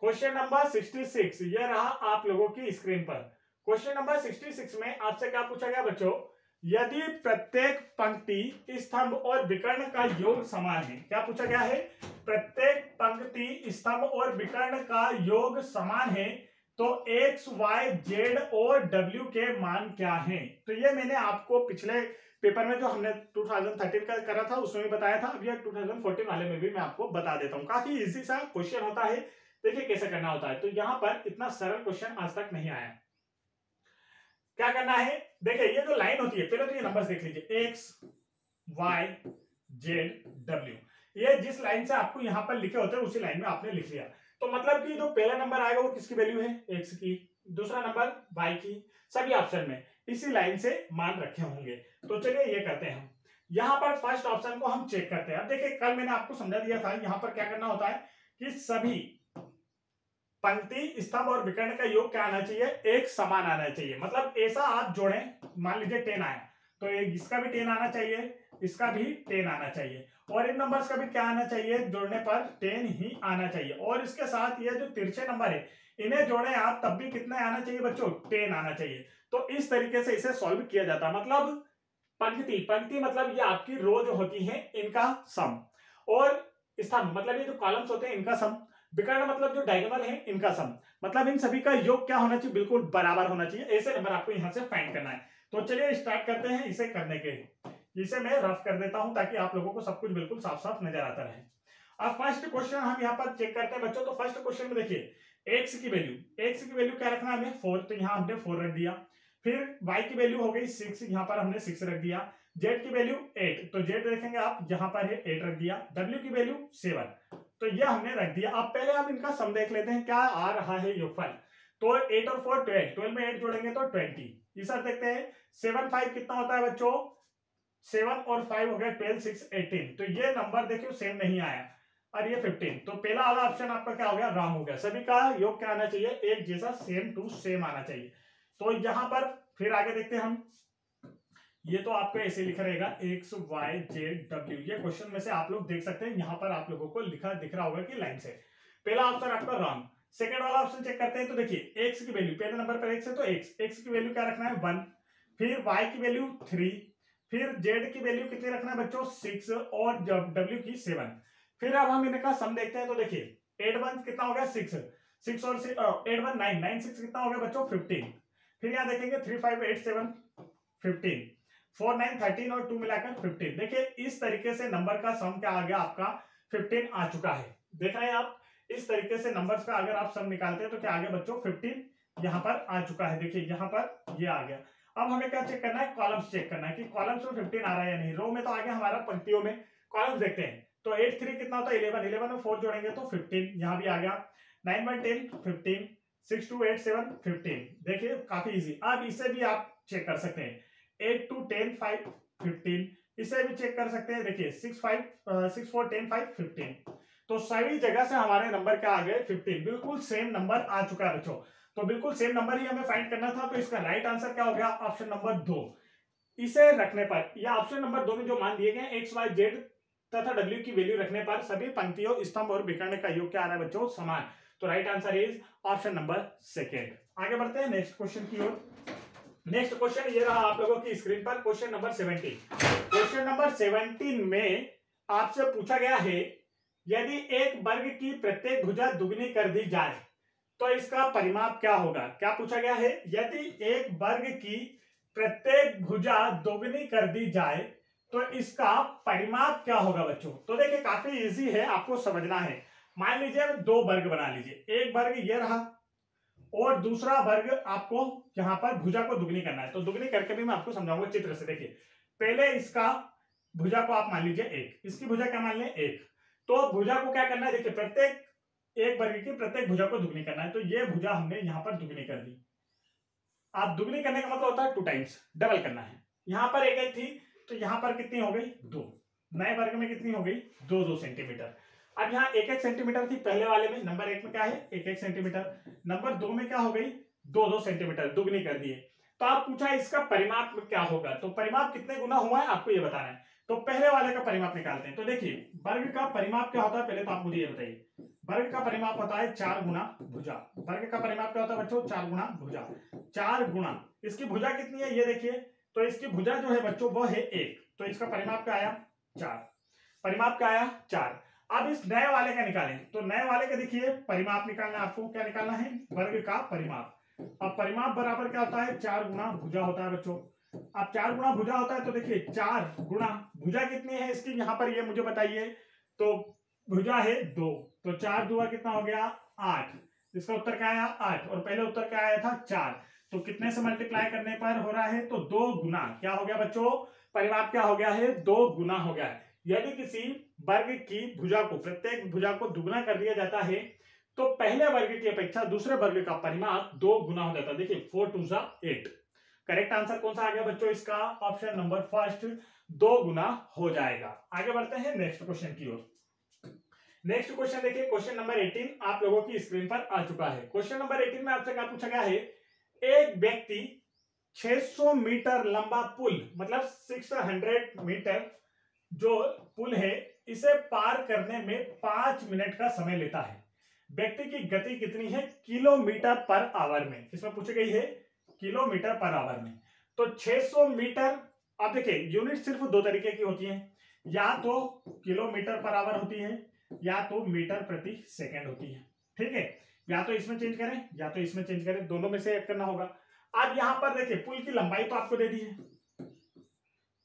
क्वेश्चन नंबर 66 ये रहा आप लोगों की स्क्रीन पर। क्वेश्चन नंबर 66 में आपसे क्या पूछा गया बच्चों, यदि प्रत्येक पंक्ति स्तंभ और विकर्ण का योग समान है। क्या पूछा गया है, प्रत्येक पंक्ति स्तंभ और विकर्ण का योग समान है तो x, y, z और w के मान क्या हैं। तो ये मैंने आपको पिछले पेपर में जो हमने 2013 का करा था उसमें भी बताया था। अब ये 2014 वाले में भी मैं आपको बता देता हूँ। काफी इजी सा क्वेश्चन होता है, देखिए कैसे करना होता है। तो यहां पर इतना सरल क्वेश्चन आज तक नहीं आया। क्या करना है, देखिए ये जो लाइन होती है पहले तो ये नंबर्स देख लीजिए, x, y, z, w। ये जिस लाइन से आपको यहां पर लिखे होते हैं उसी लाइन में आपने लिख लिया। तो मतलब कि जो पहला नंबर आएगा वो किसकी वैल्यू है, x की, दूसरा नंबर y की, सभी ऑप्शन में इसी लाइन से मान रखे होंगे। तो चलिए ये करते हैं हम। यहां पर फर्स्ट ऑप्शन को हम चेक करते हैं। अब देखिए कल मैंने आपको समझा दिया था यहां पर क्या करना होता है कि सभी पंक्ति स्तंभ और विकर्ण का योग क्या आना चाहिए, एक समान आना चाहिए। मतलब ऐसा आप जोड़ें, मान लीजिए 10 आया तो इसका भी 10 आना चाहिए, इसका भी 10 आना चाहिए और इन नंबर्स का भी क्या आना चाहिए, जोड़ने पर 10 ही आना चाहिए। और इसके साथ ये जो तिरछे नंबर है इन्हें जोड़े आप तब भी कितना आना चाहिए बच्चों, 10 आना चाहिए। तो इस तरीके से इसे सॉल्व किया जाता है। मतलब पंक्ति मतलब ये आपकी रो जो होती है इनका सम, और स्तंभ मतलब ये जो कॉलम्स होते हैं इनका सम, विकर्ण मतलब जो डायगोनल है इनका सम। मतलब इन सभी का योग क्या होना चाहिए, बिल्कुल बराबर होना चाहिए। ऐसे नंबर आपको यहां से फाइंड करना है। तो चलिए स्टार्ट करते हैं इसे करने के। इसे मैं रफ कर देता हूं ताकि आप लोगों को सब कुछ बिल्कुल साफ साफ नजर आता रहे। अब फर्स्ट क्वेश्चन हम यहाँ पर चेक करते हैं बच्चों। तो फर्स्ट क्वेश्चन में देखिए x की वैल्यू क्या रखना है हमें, 4, तो यहाँ हमने 4 रख दिया। फिर y की वैल्यू हो गई 6, यहाँ पर हमने 6 रख दिया। z की वैल्यू 8, तो z देखेंगे आप यहाँ पर है 8 रख दिया। w की वैल्यू 7, तो ये हमने रख दिया। अब पहले हम इनका सम देख लेते हैं क्या आ रहा है योगफल। तो 8 और 4 12, 12 में 8 जोड़ेंगे तो 20। इस बार देखते हैं 7 5 कितना होता है बच्चों, 7 और 5 हो गया 12 6 18। तो ये नंबर देखिए सेम नहीं आया और ये 15। तो पहला वाला ऑप्शन आपका क्या हो गया, रॉन्ग हो गया। सभी का योग क्या आना चाहिए, एक जैसा सेम टू सेम आना चाहिए। तो यहां पर फिर आगे देखते हैं हम। ये तो आपको ऐसे लिखा रहेगा x, y, z, w। ये क्वेश्चन में से आप लोग देख सकते हैं, यहां पर आप लोगों को लिखा दिख रहा होगा कि लाइन से। पहला ऑप्शन आपका रॉन्ग। सेकंड वाला ऑप्शन चेक करते हैं। तो देखिए x की वैल्यू, पहले नंबर पर x है तो x की वैल्यू क्या रखना है 1, फिर y की वैल्यू 3, फिर z की वैल्यू कितनी रखना है बच्चों 6 और w की 7। फिर अब हम इनका सम देखते हैं। तो देखिए 8 1 कितना हो गया 6, 6 और 8 1 9, 9 6 कितना हो गया बच्चों 15। फिर यहाँ देखेंगे 3 5 8 7 15, 4 9 13 और 2 मिलाकर 15। देखिए इस तरीके से नंबर का सम क्या आ गया आपका 15 आ चुका है। देख रहे हैं आप, इस तरीके से नंबर्स का अगर आप सम निकालते हैं तो क्या आ गया बच्चों 15 यहाँ पर आ चुका है। देखिए यहाँ पर ये आ गया। अब हमें क्या चेक करना है, कॉलम्स चेक करना है कि कॉलम्स में 15 आ रहा है या नहीं। रो में तो आ गया हमारा, पंक्तियों में कॉलम्स देखते हैं। तो 8 3 कितना होता है 11, 11 में 4 जोड़ेंगे तो 15, यहाँ भी आ गया। 9 1 10 15, 6 2 8 7 15। देखिए काफी इजी। अब इसे भी आप चेक कर सकते हैं, 8 2 10 5 15, इसे भी चेक कर सकते हैं। देखिए 6 4 10 5 15। तो सभी जगह से हमारे नंबर क्या आ गए 15, बिल्कुल सेम नंबर आ चुका है बच्चों। तो बिल्कुल सेम नंबर ही हमें फाइंड करना था। तो इसका राइट आंसर क्या हो गया, ऑप्शन नंबर 2। इसे रखने पर या ऑप्शन नंबर 2 में जो मान दिए गए x y z तथा w की वैल्यू रखने पर सभी पंक्तियों स्तंभ और विकर्ण का योग क्या आ रहा है बच्चों, समान। तो right answer is option number 2। आगे बढ़ते हैं नेक्स्ट क्वेश्चन की ओर। नेक्स्ट क्वेश्चन ये रहा आप लोगों की स्क्रीन पर, क्वेश्चन नंबर 17। क्वेश्चन नंबर 17 में आपसे पूछा गया है यदि एक वर्ग की प्रत्येक भुजा दुगनी कर दी जाए तो इसका परिमाप क्या होगा। क्या पूछा गया है, यदि एक वर्ग की प्रत्येक भुजा दोगुनी कर दी जाए तो इसका परिमाप क्या होगा बच्चों। तो देखिए काफी इजी है, आपको समझना है। मान लीजिए दो वर्ग बना लीजिए, एक वर्ग ये रहा और दूसरा वर्ग आपको यहां पर भुजा को दुगनी करना है। तो दुगनी करके भी मैं आपको समझाऊंगा चित्र से। देखिए पहले इसका भुजा को आप मान लीजिए एक, इसकी भुजा क्या मान लें एक। तो भुजा को क्या करना है, देखिए प्रत्येक एक वर्ग की प्रत्येक भुजा को दुगनी करना है। तो ये भुजा हमने यहां पर दुगनी कर दी। आप दुगनी करने का मतलब होता है 2 टाइम्स, डबल करना है। यहां पर एक थी तो यहां पर कितनी हो गई 2, नए वर्ग में कितनी हो गई 2 सेंटीमीटर। अब यहाँ 1 सेंटीमीटर थी पहले वाले में, नंबर 1 में क्या है 1 सेंटीमीटर, नंबर 2 में क्या हो गई 2 सेंटीमीटर, दुगनी कर दिए। तो आप पूछा इसका परिमाप क्या होगा, तो परिमाप कितने गुना हुआ है आपको ये बताना है। तो पहले वाले का परिमाप निकालते हैं। तो देखिए वर्ग का परिमाप क्या होता है, पहले तो आप मुझे ये बताइए। वर्ग का परिमाप होता है 4 गुना भुजा। वर्ग का परिमाप क्या होता है बच्चों 4 गुना भुजा। 4 गुना इसकी भुजा कितनी है ये देखिए, तो इसकी भुजा जो है बच्चों वो है 1, तो इसका परिमाप क्या आया 4। परिमाप क्या आया 4। अब इस नए वाले का निकालें, तो नए वाले का देखिए परिमाप निकालना, आपको क्या निकालना है वर्ग का परिमाप। अब परिमाप बराबर क्या होता है 4 गुना भुजा होता है बच्चों। अब 4 गुना भुजा होता है तो देखिए 4 गुना भुजा कितनी है इसकी, यहां पर ये मुझे बताइए। तो भुजा है 2, तो 4 दूना कितना हो गया 8। इसका उत्तर क्या आया 8, और पहले उत्तर क्या आया था 4। तो कितने से मल्टीप्लाई करने पर हो रहा है, तो 2 गुना क्या हो गया बच्चों, परिमाप क्या हो गया है 2 गुना हो गया है। यदि किसी वर्ग की भुजा को प्रत्येक भुजा को दुगना कर दिया जाता है तो पहले वर्ग की अपेक्षा दूसरे वर्ग का परिमाप 2 गुना हो जाता है। देखिए 4 2 8। करेक्ट आंसर कौन सा आ गया बच्चों इसका, ऑप्शन नंबर फर्स्ट 2 गुना हो जाएगा। आगे बढ़ते हैं नेक्स्ट क्वेश्चन की ओर। नेक्स्ट क्वेश्चन देखिए, क्वेश्चन नंबर 18 आप लोगों की स्क्रीन पर आ चुका है। क्वेश्चन नंबर 18 में आपसे क्या पूछा गया है, एक व्यक्ति 600 मीटर लंबा पुल, मतलब 600 मीटर जो पुल है इसे पार करने में 5 मिनट का समय लेता है। व्यक्ति की गति कितनी है किलोमीटर पर आवर में, इसमें पूछी गई है किलोमीटर पर आवर में। तो 600 मीटर, अब देखिए यूनिट सिर्फ 2 तरीके की होती है, या तो किलोमीटर पर आवर होती है या तो मीटर प्रति सेकंड होती है। ठीक है, या तो इसमें चेंज करें या तो इसमें चेंज करें, दोनों में से एक करना होगा। अब यहां पर देखिए पुल की लंबाई तो आपको दे दी है,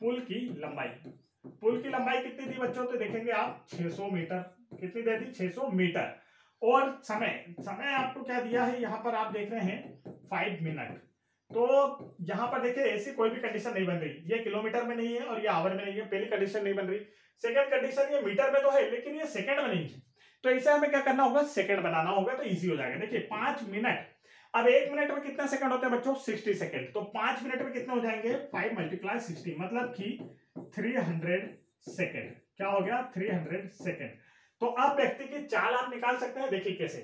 पुल की लंबाई कितनी थी बच्चों, तो देखेंगे आप 600 मीटर, कितनी दे दी 600 मीटर। और समय आपको क्या दिया है, यहां पर आप देख रहे हैं 5 मिनट। तो यहां पर देखिए ऐसी कोई भी कंडीशन नहीं बन रही, ये किलोमीटर में नहीं है और ये आवर में नहीं है, पहली कंडीशन नहीं बन रही। सेकंड कंडीशन ये मीटर में तो है लेकिन ये सेकंड में नहीं है, तो इसे हमें क्या करना होगा सेकंड बनाना होगा, तो इजी हो जाएगा। देखिए 5 मिनट, अब 1 मिनट में कितने सेकंड होते हैं बच्चों 60 सेकंड, तो 5 मिनट में कितने हो जाएंगे 5 × 60, मतलब कि 300 सेकंड। क्या हो गया 300 सेकंड। तो अब व्यक्ति की चाल आप निकाल सकते हैं, देखिए कैसे।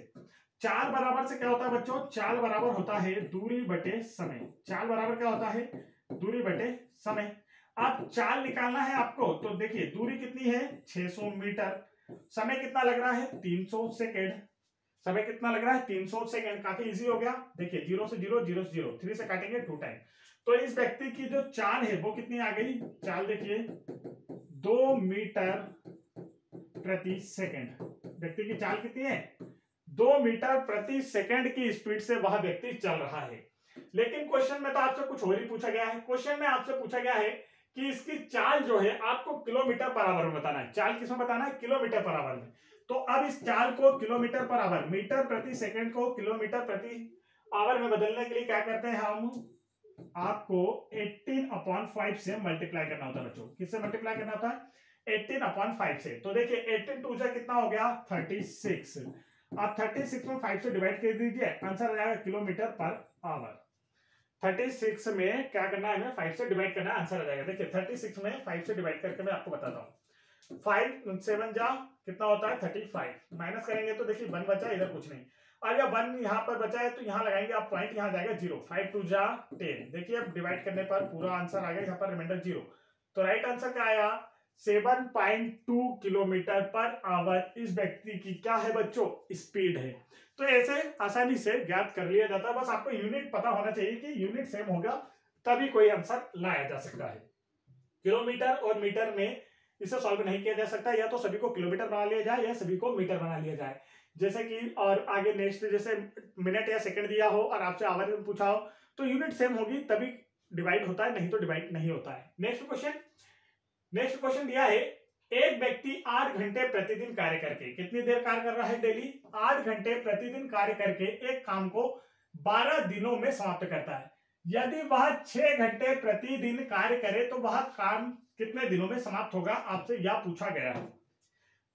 चाल बराबर से क्या होता है बच्चों, चाल बराबर होता है दूरी बटे समय। चाल बराबर क्या होता है दूरी बटे समय। अब चाल निकालना है आपको, तो देखिए दूरी कितनी है 600 मीटर, समय कितना लग रहा है 300 सेकंड। समय कितना लग रहा है 300 सेकंड, काफी इजी हो गया। देखिए 0 से 0, 0 से 0, 3 से काटेंगे 2 टाइम। तो इस व्यक्ति की जो चाल है वो कितनी आ गई, चाल देखिए 2 मीटर प्रति सेकंड। व्यक्ति की चाल कितनी है 2 मीटर प्रति सेकंड की स्पीड से वह व्यक्ति चल रहा है। लेकिन क्वेश्चन में तो आपसे कुछ और ही पूछा गया है। क्वेश्चन में आपसे पूछा गया है कि इसकी चाल जो है आपको किलोमीटर पर आवर में बताना है। चाल किसमें बताना है किलोमीटर पर आवर में। तो अब इस चाल को किलोमीटर पर आवर, मीटर प्रति सेकंड को किलोमीटर प्रति आवर में बदलने के लिए क्या करते हैं हम, आपको 18/5 से मल्टीप्लाई करना होता है बच्चों। किससे मल्टीप्लाई करना होता है 18/5 से। तो देखिए 18 2 जा कितना हो गया 36। आप 36 में 5 से डिवाइड कर दीजिए, आंसर आ जाएगा किलोमीटर पर आवर। 36 में क्या करना है हमें 5 से डिवाइड करना है, आंसर आ जाएगा। देखिए 36 में 5 से डिवाइड करके मैं आपको बताता हूँ। 5 7 जा कितना होता है 35, माइनस करेंगे तो देखिए 1 बचा, इधर कुछ नहीं। और जब 1 यहाँ पर बचा है तो यहाँ लगाएंगे आप पॉइंट, यहाँ जाएगा 0। 5 2 जा 10। देखिए अब डिवाइड करने पर पूरा आंसर आ गया, यहाँ पर रिमाइंडर 0। तो राइट आंसर क्या आया 7.2 किलोमीटर पर आवर। इस व्यक्ति की क्या है बच्चों स्पीड है। तो ऐसे आसानी से ज्ञात कर लिया जाता है, बस आपको यूनिट पता होना चाहिए कि यूनिट सेम होगा तभी कोई आंसर लाया जा सकता है। किलोमीटर और मीटर में इसे सॉल्व नहीं किया जा सकता, या तो सभी को किलोमीटर बना लिया जाए या सभी को मीटर बना लिया जाए। जैसे कि और आगे नेक्स्ट जैसे मिनट या सेकंड दिया हो और आपसे आवर में पूछा हो तो यूनिट सेम होगी तभी डिवाइड होता है, नहीं तो डिवाइड नहीं होता है। नेक्स्ट क्वेश्चन दिया है, एक व्यक्ति 8 घंटे प्रतिदिन कार्य करके, कितनी देर कार्य कर रहा है डेली, 8 घंटे प्रतिदिन कार्य करके एक काम को 12 दिनों में समाप्त करता है। यदि वह 6 घंटे प्रतिदिन कार्य करे तो वह काम कितने दिनों में समाप्त होगा, आपसे यह पूछा गया है।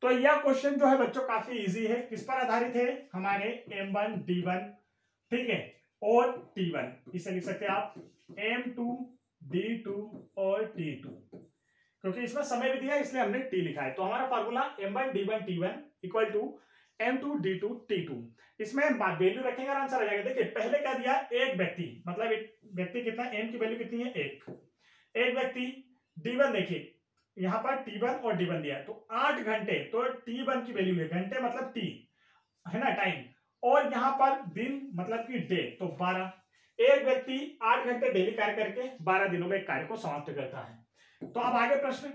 तो यह क्वेश्चन जो है बच्चों काफी इजी है। किस पर आधारित है, हमारे M1 D1, ठीक है, और T1, इसे लिख सकते हैं आप M2 D2 और T2, क्योंकि इसमें समय भी दिया है इसलिए हमने T लिखा है। तो हमारा formula M1 D1 T1 equal to M2 D2 T2, इसमें वैल्यू रखेंगे और आंसर आ जाएगा। देखिए पहले क्या दिया, एक व्यक्ति, मतलब एक व्यक्ति कितना, M की वैल्यू कितनी है, एक व्यक्ति। D1 देखिए यहाँ पर T1 और D1 दिया है, तो 8 घंटे, तो T1 की वैल्यू है, घंटे मतलब T है ना, टाइम, और यहाँ पर दिन मतलब कि डे, तो 12। एक व्यक्ति 8 घंटे डेली कार्य करके 12 दिनों में एक कार्य को समाप्त करता है। तो अब आगे प्रश्न,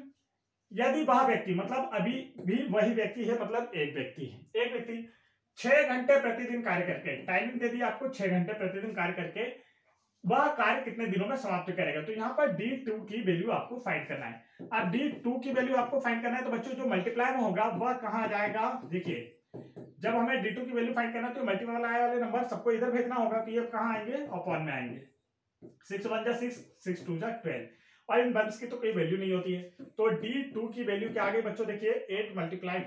यदि वह व्यक्ति, मतलब अभी भी वही व्यक्ति है, मतलब एक व्यक्ति 6 घंटे प्रतिदिन कार्य करके, टाइमिंग दे दी आपको, 6 घंटे प्रतिदिन कार्य करके वह कार्य कितने दिनों में समाप्त करेगा। तो यहाँ पर D2 की वैल्यू आपको फाइंड करना है। अब D2 की वैल्यू आपको फाइंड करना है, तो बच्चों जो मल्टीप्लाई में होगा वह कहाँ आ जाएगा, देखिए जब हमें D2 की वैल्यू फाइंड करना है तो मल्टीप्लाई वाले नंबर सबको इधर भेजना होगा, तो ये कहाँ आएंगे, अपॉन में आएंगे। 6 1 जा 6, 6 2 जा 12, और इन वंस की तो कोई वैल्यू नहीं होती है। तो D2 की वैल्यू क्या आ गई बच्चों, देखिए 8 मल्टीप्लाई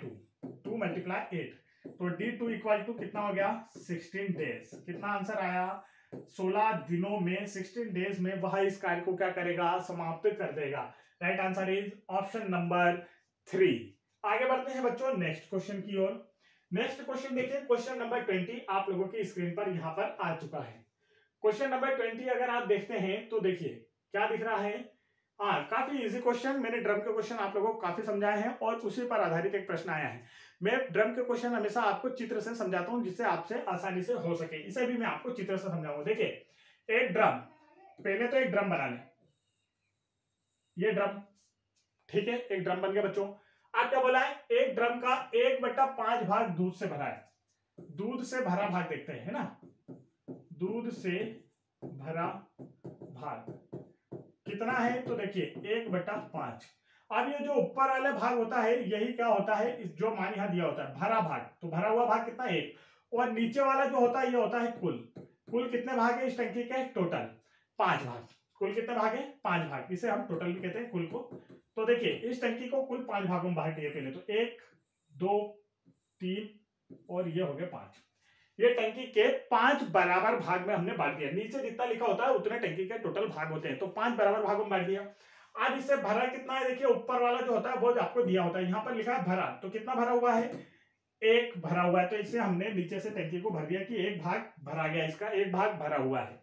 2 मल्टीप्लाई 8, तो D2 इक्वल टू कितना हो गया, 16 डेज। कितना आंसर आया, 16 दिनों में, 16 डेज में वह इस कार्य को क्या करेगा, समाप्त कर देगा। Right answer is option number 3। आगे बढ़ते हैं बच्चों नेक्स्ट क्वेश्चन की ओर। नेक्स्ट क्वेश्चन देखिए, क्वेश्चन नंबर 20 आप लोगों की स्क्रीन पर यहां पर आ चुका है। क्वेश्चन नंबर 20 अगर आप देखते हैं तो देखिए क्या दिख रहा है, हाँ काफी इजी क्वेश्चन, मैंने ड्रम के क्वेश्चन आप लोगों को काफी समझाए हैं और उसी पर आधारित एक प्रश्न आया है। मैं ड्रम के क्वेश्चन हमेशा आपको चित्र से समझाता हूं जिससे आपसे आसानी से हो सके, इसे भी मैं आपको चित्र से समझाऊंगा। देखिए एक ड्रम, पहले तो एक ड्रम बना लें, ये ड्रम, ठीक है, एक ड्रम बन गया बच्चों। आप क्या बोला है, एक ड्रम का 1/5 भाग दूध से भरा है, दूध से भरा भाग देखते हैं, है ना, दूध से भरा भाग कितना है, तो देखिए 1/5। अब ये जो ऊपर वाला भाग होता है यही क्या होता है, इस जो मान यहां दिया होता है भरा भाग, तो भरा हुआ भाग कितना, 1, और नीचे वाला जो होता है ये होता है कुल कितने भाग है इस टंकी के, टोटल 5 भाग। कुल कितने भाग है, 5 भाग, इसे हम टोटल भी कहते हैं कुल को। तो देखिए इस टंकी को कुल 5 भागों में बांट दिया पहले, तो 1 2 3 और ये हो गए 5। ये टंकी के 5 बराबर भाग में हमने बांट दिया, नीचे जितना लिखा होता है उतने टंकी के टोटल भाग होते हैं, तो 5 बराबर भागों में बांट दिया। अब इससे भरा कितना है, देखिए ऊपर वाला जो होता है वो आपको दिया होता है, यहाँ पर लिखा है भरा, तो कितना भरा हुआ है, 1 भरा हुआ है, तो इससे हमने नीचे से टंकी को भर दिया कि 1 भाग भरा गया, इसका 1 भाग भरा हुआ है।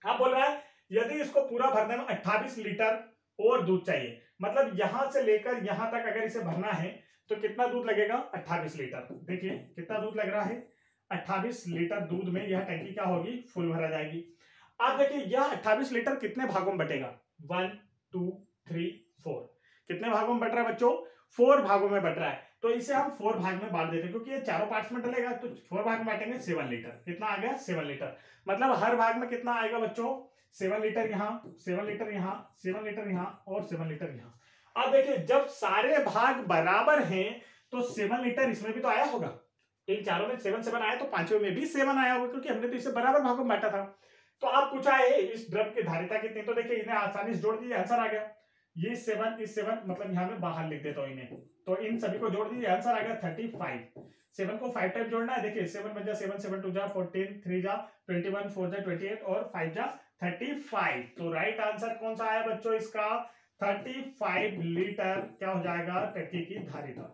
अब बोल रहा है यदि इसको पूरा भरने में 28 लीटर और दूध चाहिए, मतलब यहां से लेकर यहां तक अगर इसे भरना है तो कितना दूध लगेगा, 28 लीटर। देखिए कितना दूध लग रहा है, 28 लीटर दूध में यह टंकी क्या होगी, फुल भरा जाएगी। अब देखिए यह 28 लीटर कितने भागों में बटेगा, 1 2 3 4, कितने भागों में बट रहा है बच्चों, 4 भागों में बट रहा है, तो इसे हम 4 भाग में बांट देते हैं, क्योंकि ये चारों पार्ट्स में डलेगा, तो 4 भाग में बांटेंगे, 7 लीटर। कितना आ गया, 7 लीटर, मतलब हर भाग में कितना आएगा बच्चों, 7 लीटर यहाँ, 7 लीटर यहाँ, 7 लीटर यहाँ और 7 लीटर यहाँ। अब देखिए जब सारे भाग बराबर हैं तो 7 लीटर इसमें भी तो आया होगा, इन चारों में 7 7 आया, तो पांचवें में भी 7 आया होगा, क्योंकि हमने तो इसे बराबर भागों में बांटा था। तो आप पूछा है इस ड्रम की धारिता कितनी, तो देखिए इन्हें आसानी से जोड़ दीजिए, आंसर आ गया। ये 7 इस 7, मतलब यहाँ में बाहर लिख देता हूं इन्हें, तो इन सभी को जोड़ दीजिए, आंसर आ गया 35। 7 को 5 टाइम जोड़ना है, देखिए 7 बन जा 7, 7 2 जा 14, 3 जा 21, 4 जा 28 और 5 जा 35। तो राइट आंसर कौन सा आया बच्चों इसका, 35 लीटर क्या हो जाएगा, टंकी की धारिता।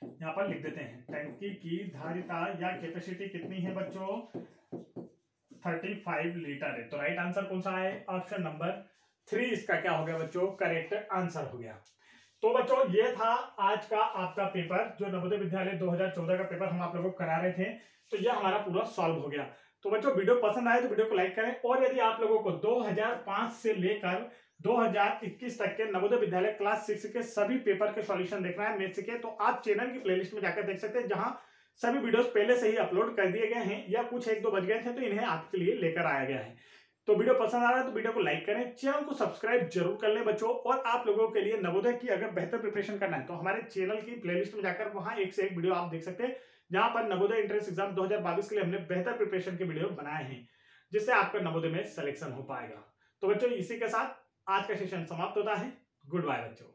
यहां पर लिख देते हैं, टंकी की धारिता या कैपेसिटी कितनी है बच्चों, 35 लीटर है। तो राइट आंसर कौन सा है, ऑप्शन नंबर 3 इसका क्या हो गया बच्चों, करेक्ट आंसर हो गया। तो बच्चों ये था आज का आपका पेपर, जो नवोदय विद्यालय 2014 का पेपर हम आप लोगों को करा रहे थे, तो यह हमारा पूरा सॉल्व हो गया। तो बच्चों वीडियो पसंद आए तो वीडियो को लाइक करें, और यदि आप लोगों को 2005 से लेकर 2021 तक के नवोदय विद्यालय क्लास 6 के सभी पेपर के सॉल्यूशन देखना है मैथ्स के, तो आप चैनल की प्लेलिस्ट में जाकर देख सकते हैं, जहां सभी वीडियोस पहले से ही अपलोड कर दिए गए हैं या कुछ एक दो बच गए थे तो इन्हें आपके लिए लेकर आया गया है। तो वीडियो पसंद आ रहा है तो वीडियो को लाइक करें, चैनल को सब्सक्राइब जरूर कर लें बच्चों। और आप लोगों के लिए नवोदय की अगर बेहतर प्रिपरेशन करना है तो हमारे चैनल की प्लेलिस्ट में जाकर वहां एक से एक वीडियो आप देख सकते हैं, जहां पर नवोदय एंट्रेंस एग्जाम 2022 के लिए हमने बेहतर प्रिपरेशन के वीडियो बनाए हैं, जिससे आपका नवोदय में सिलेक्शन हो पाएगा। तो बच्चों इसी के साथ आज का सेशन समाप्त होता है। गुड बाय बच्चों।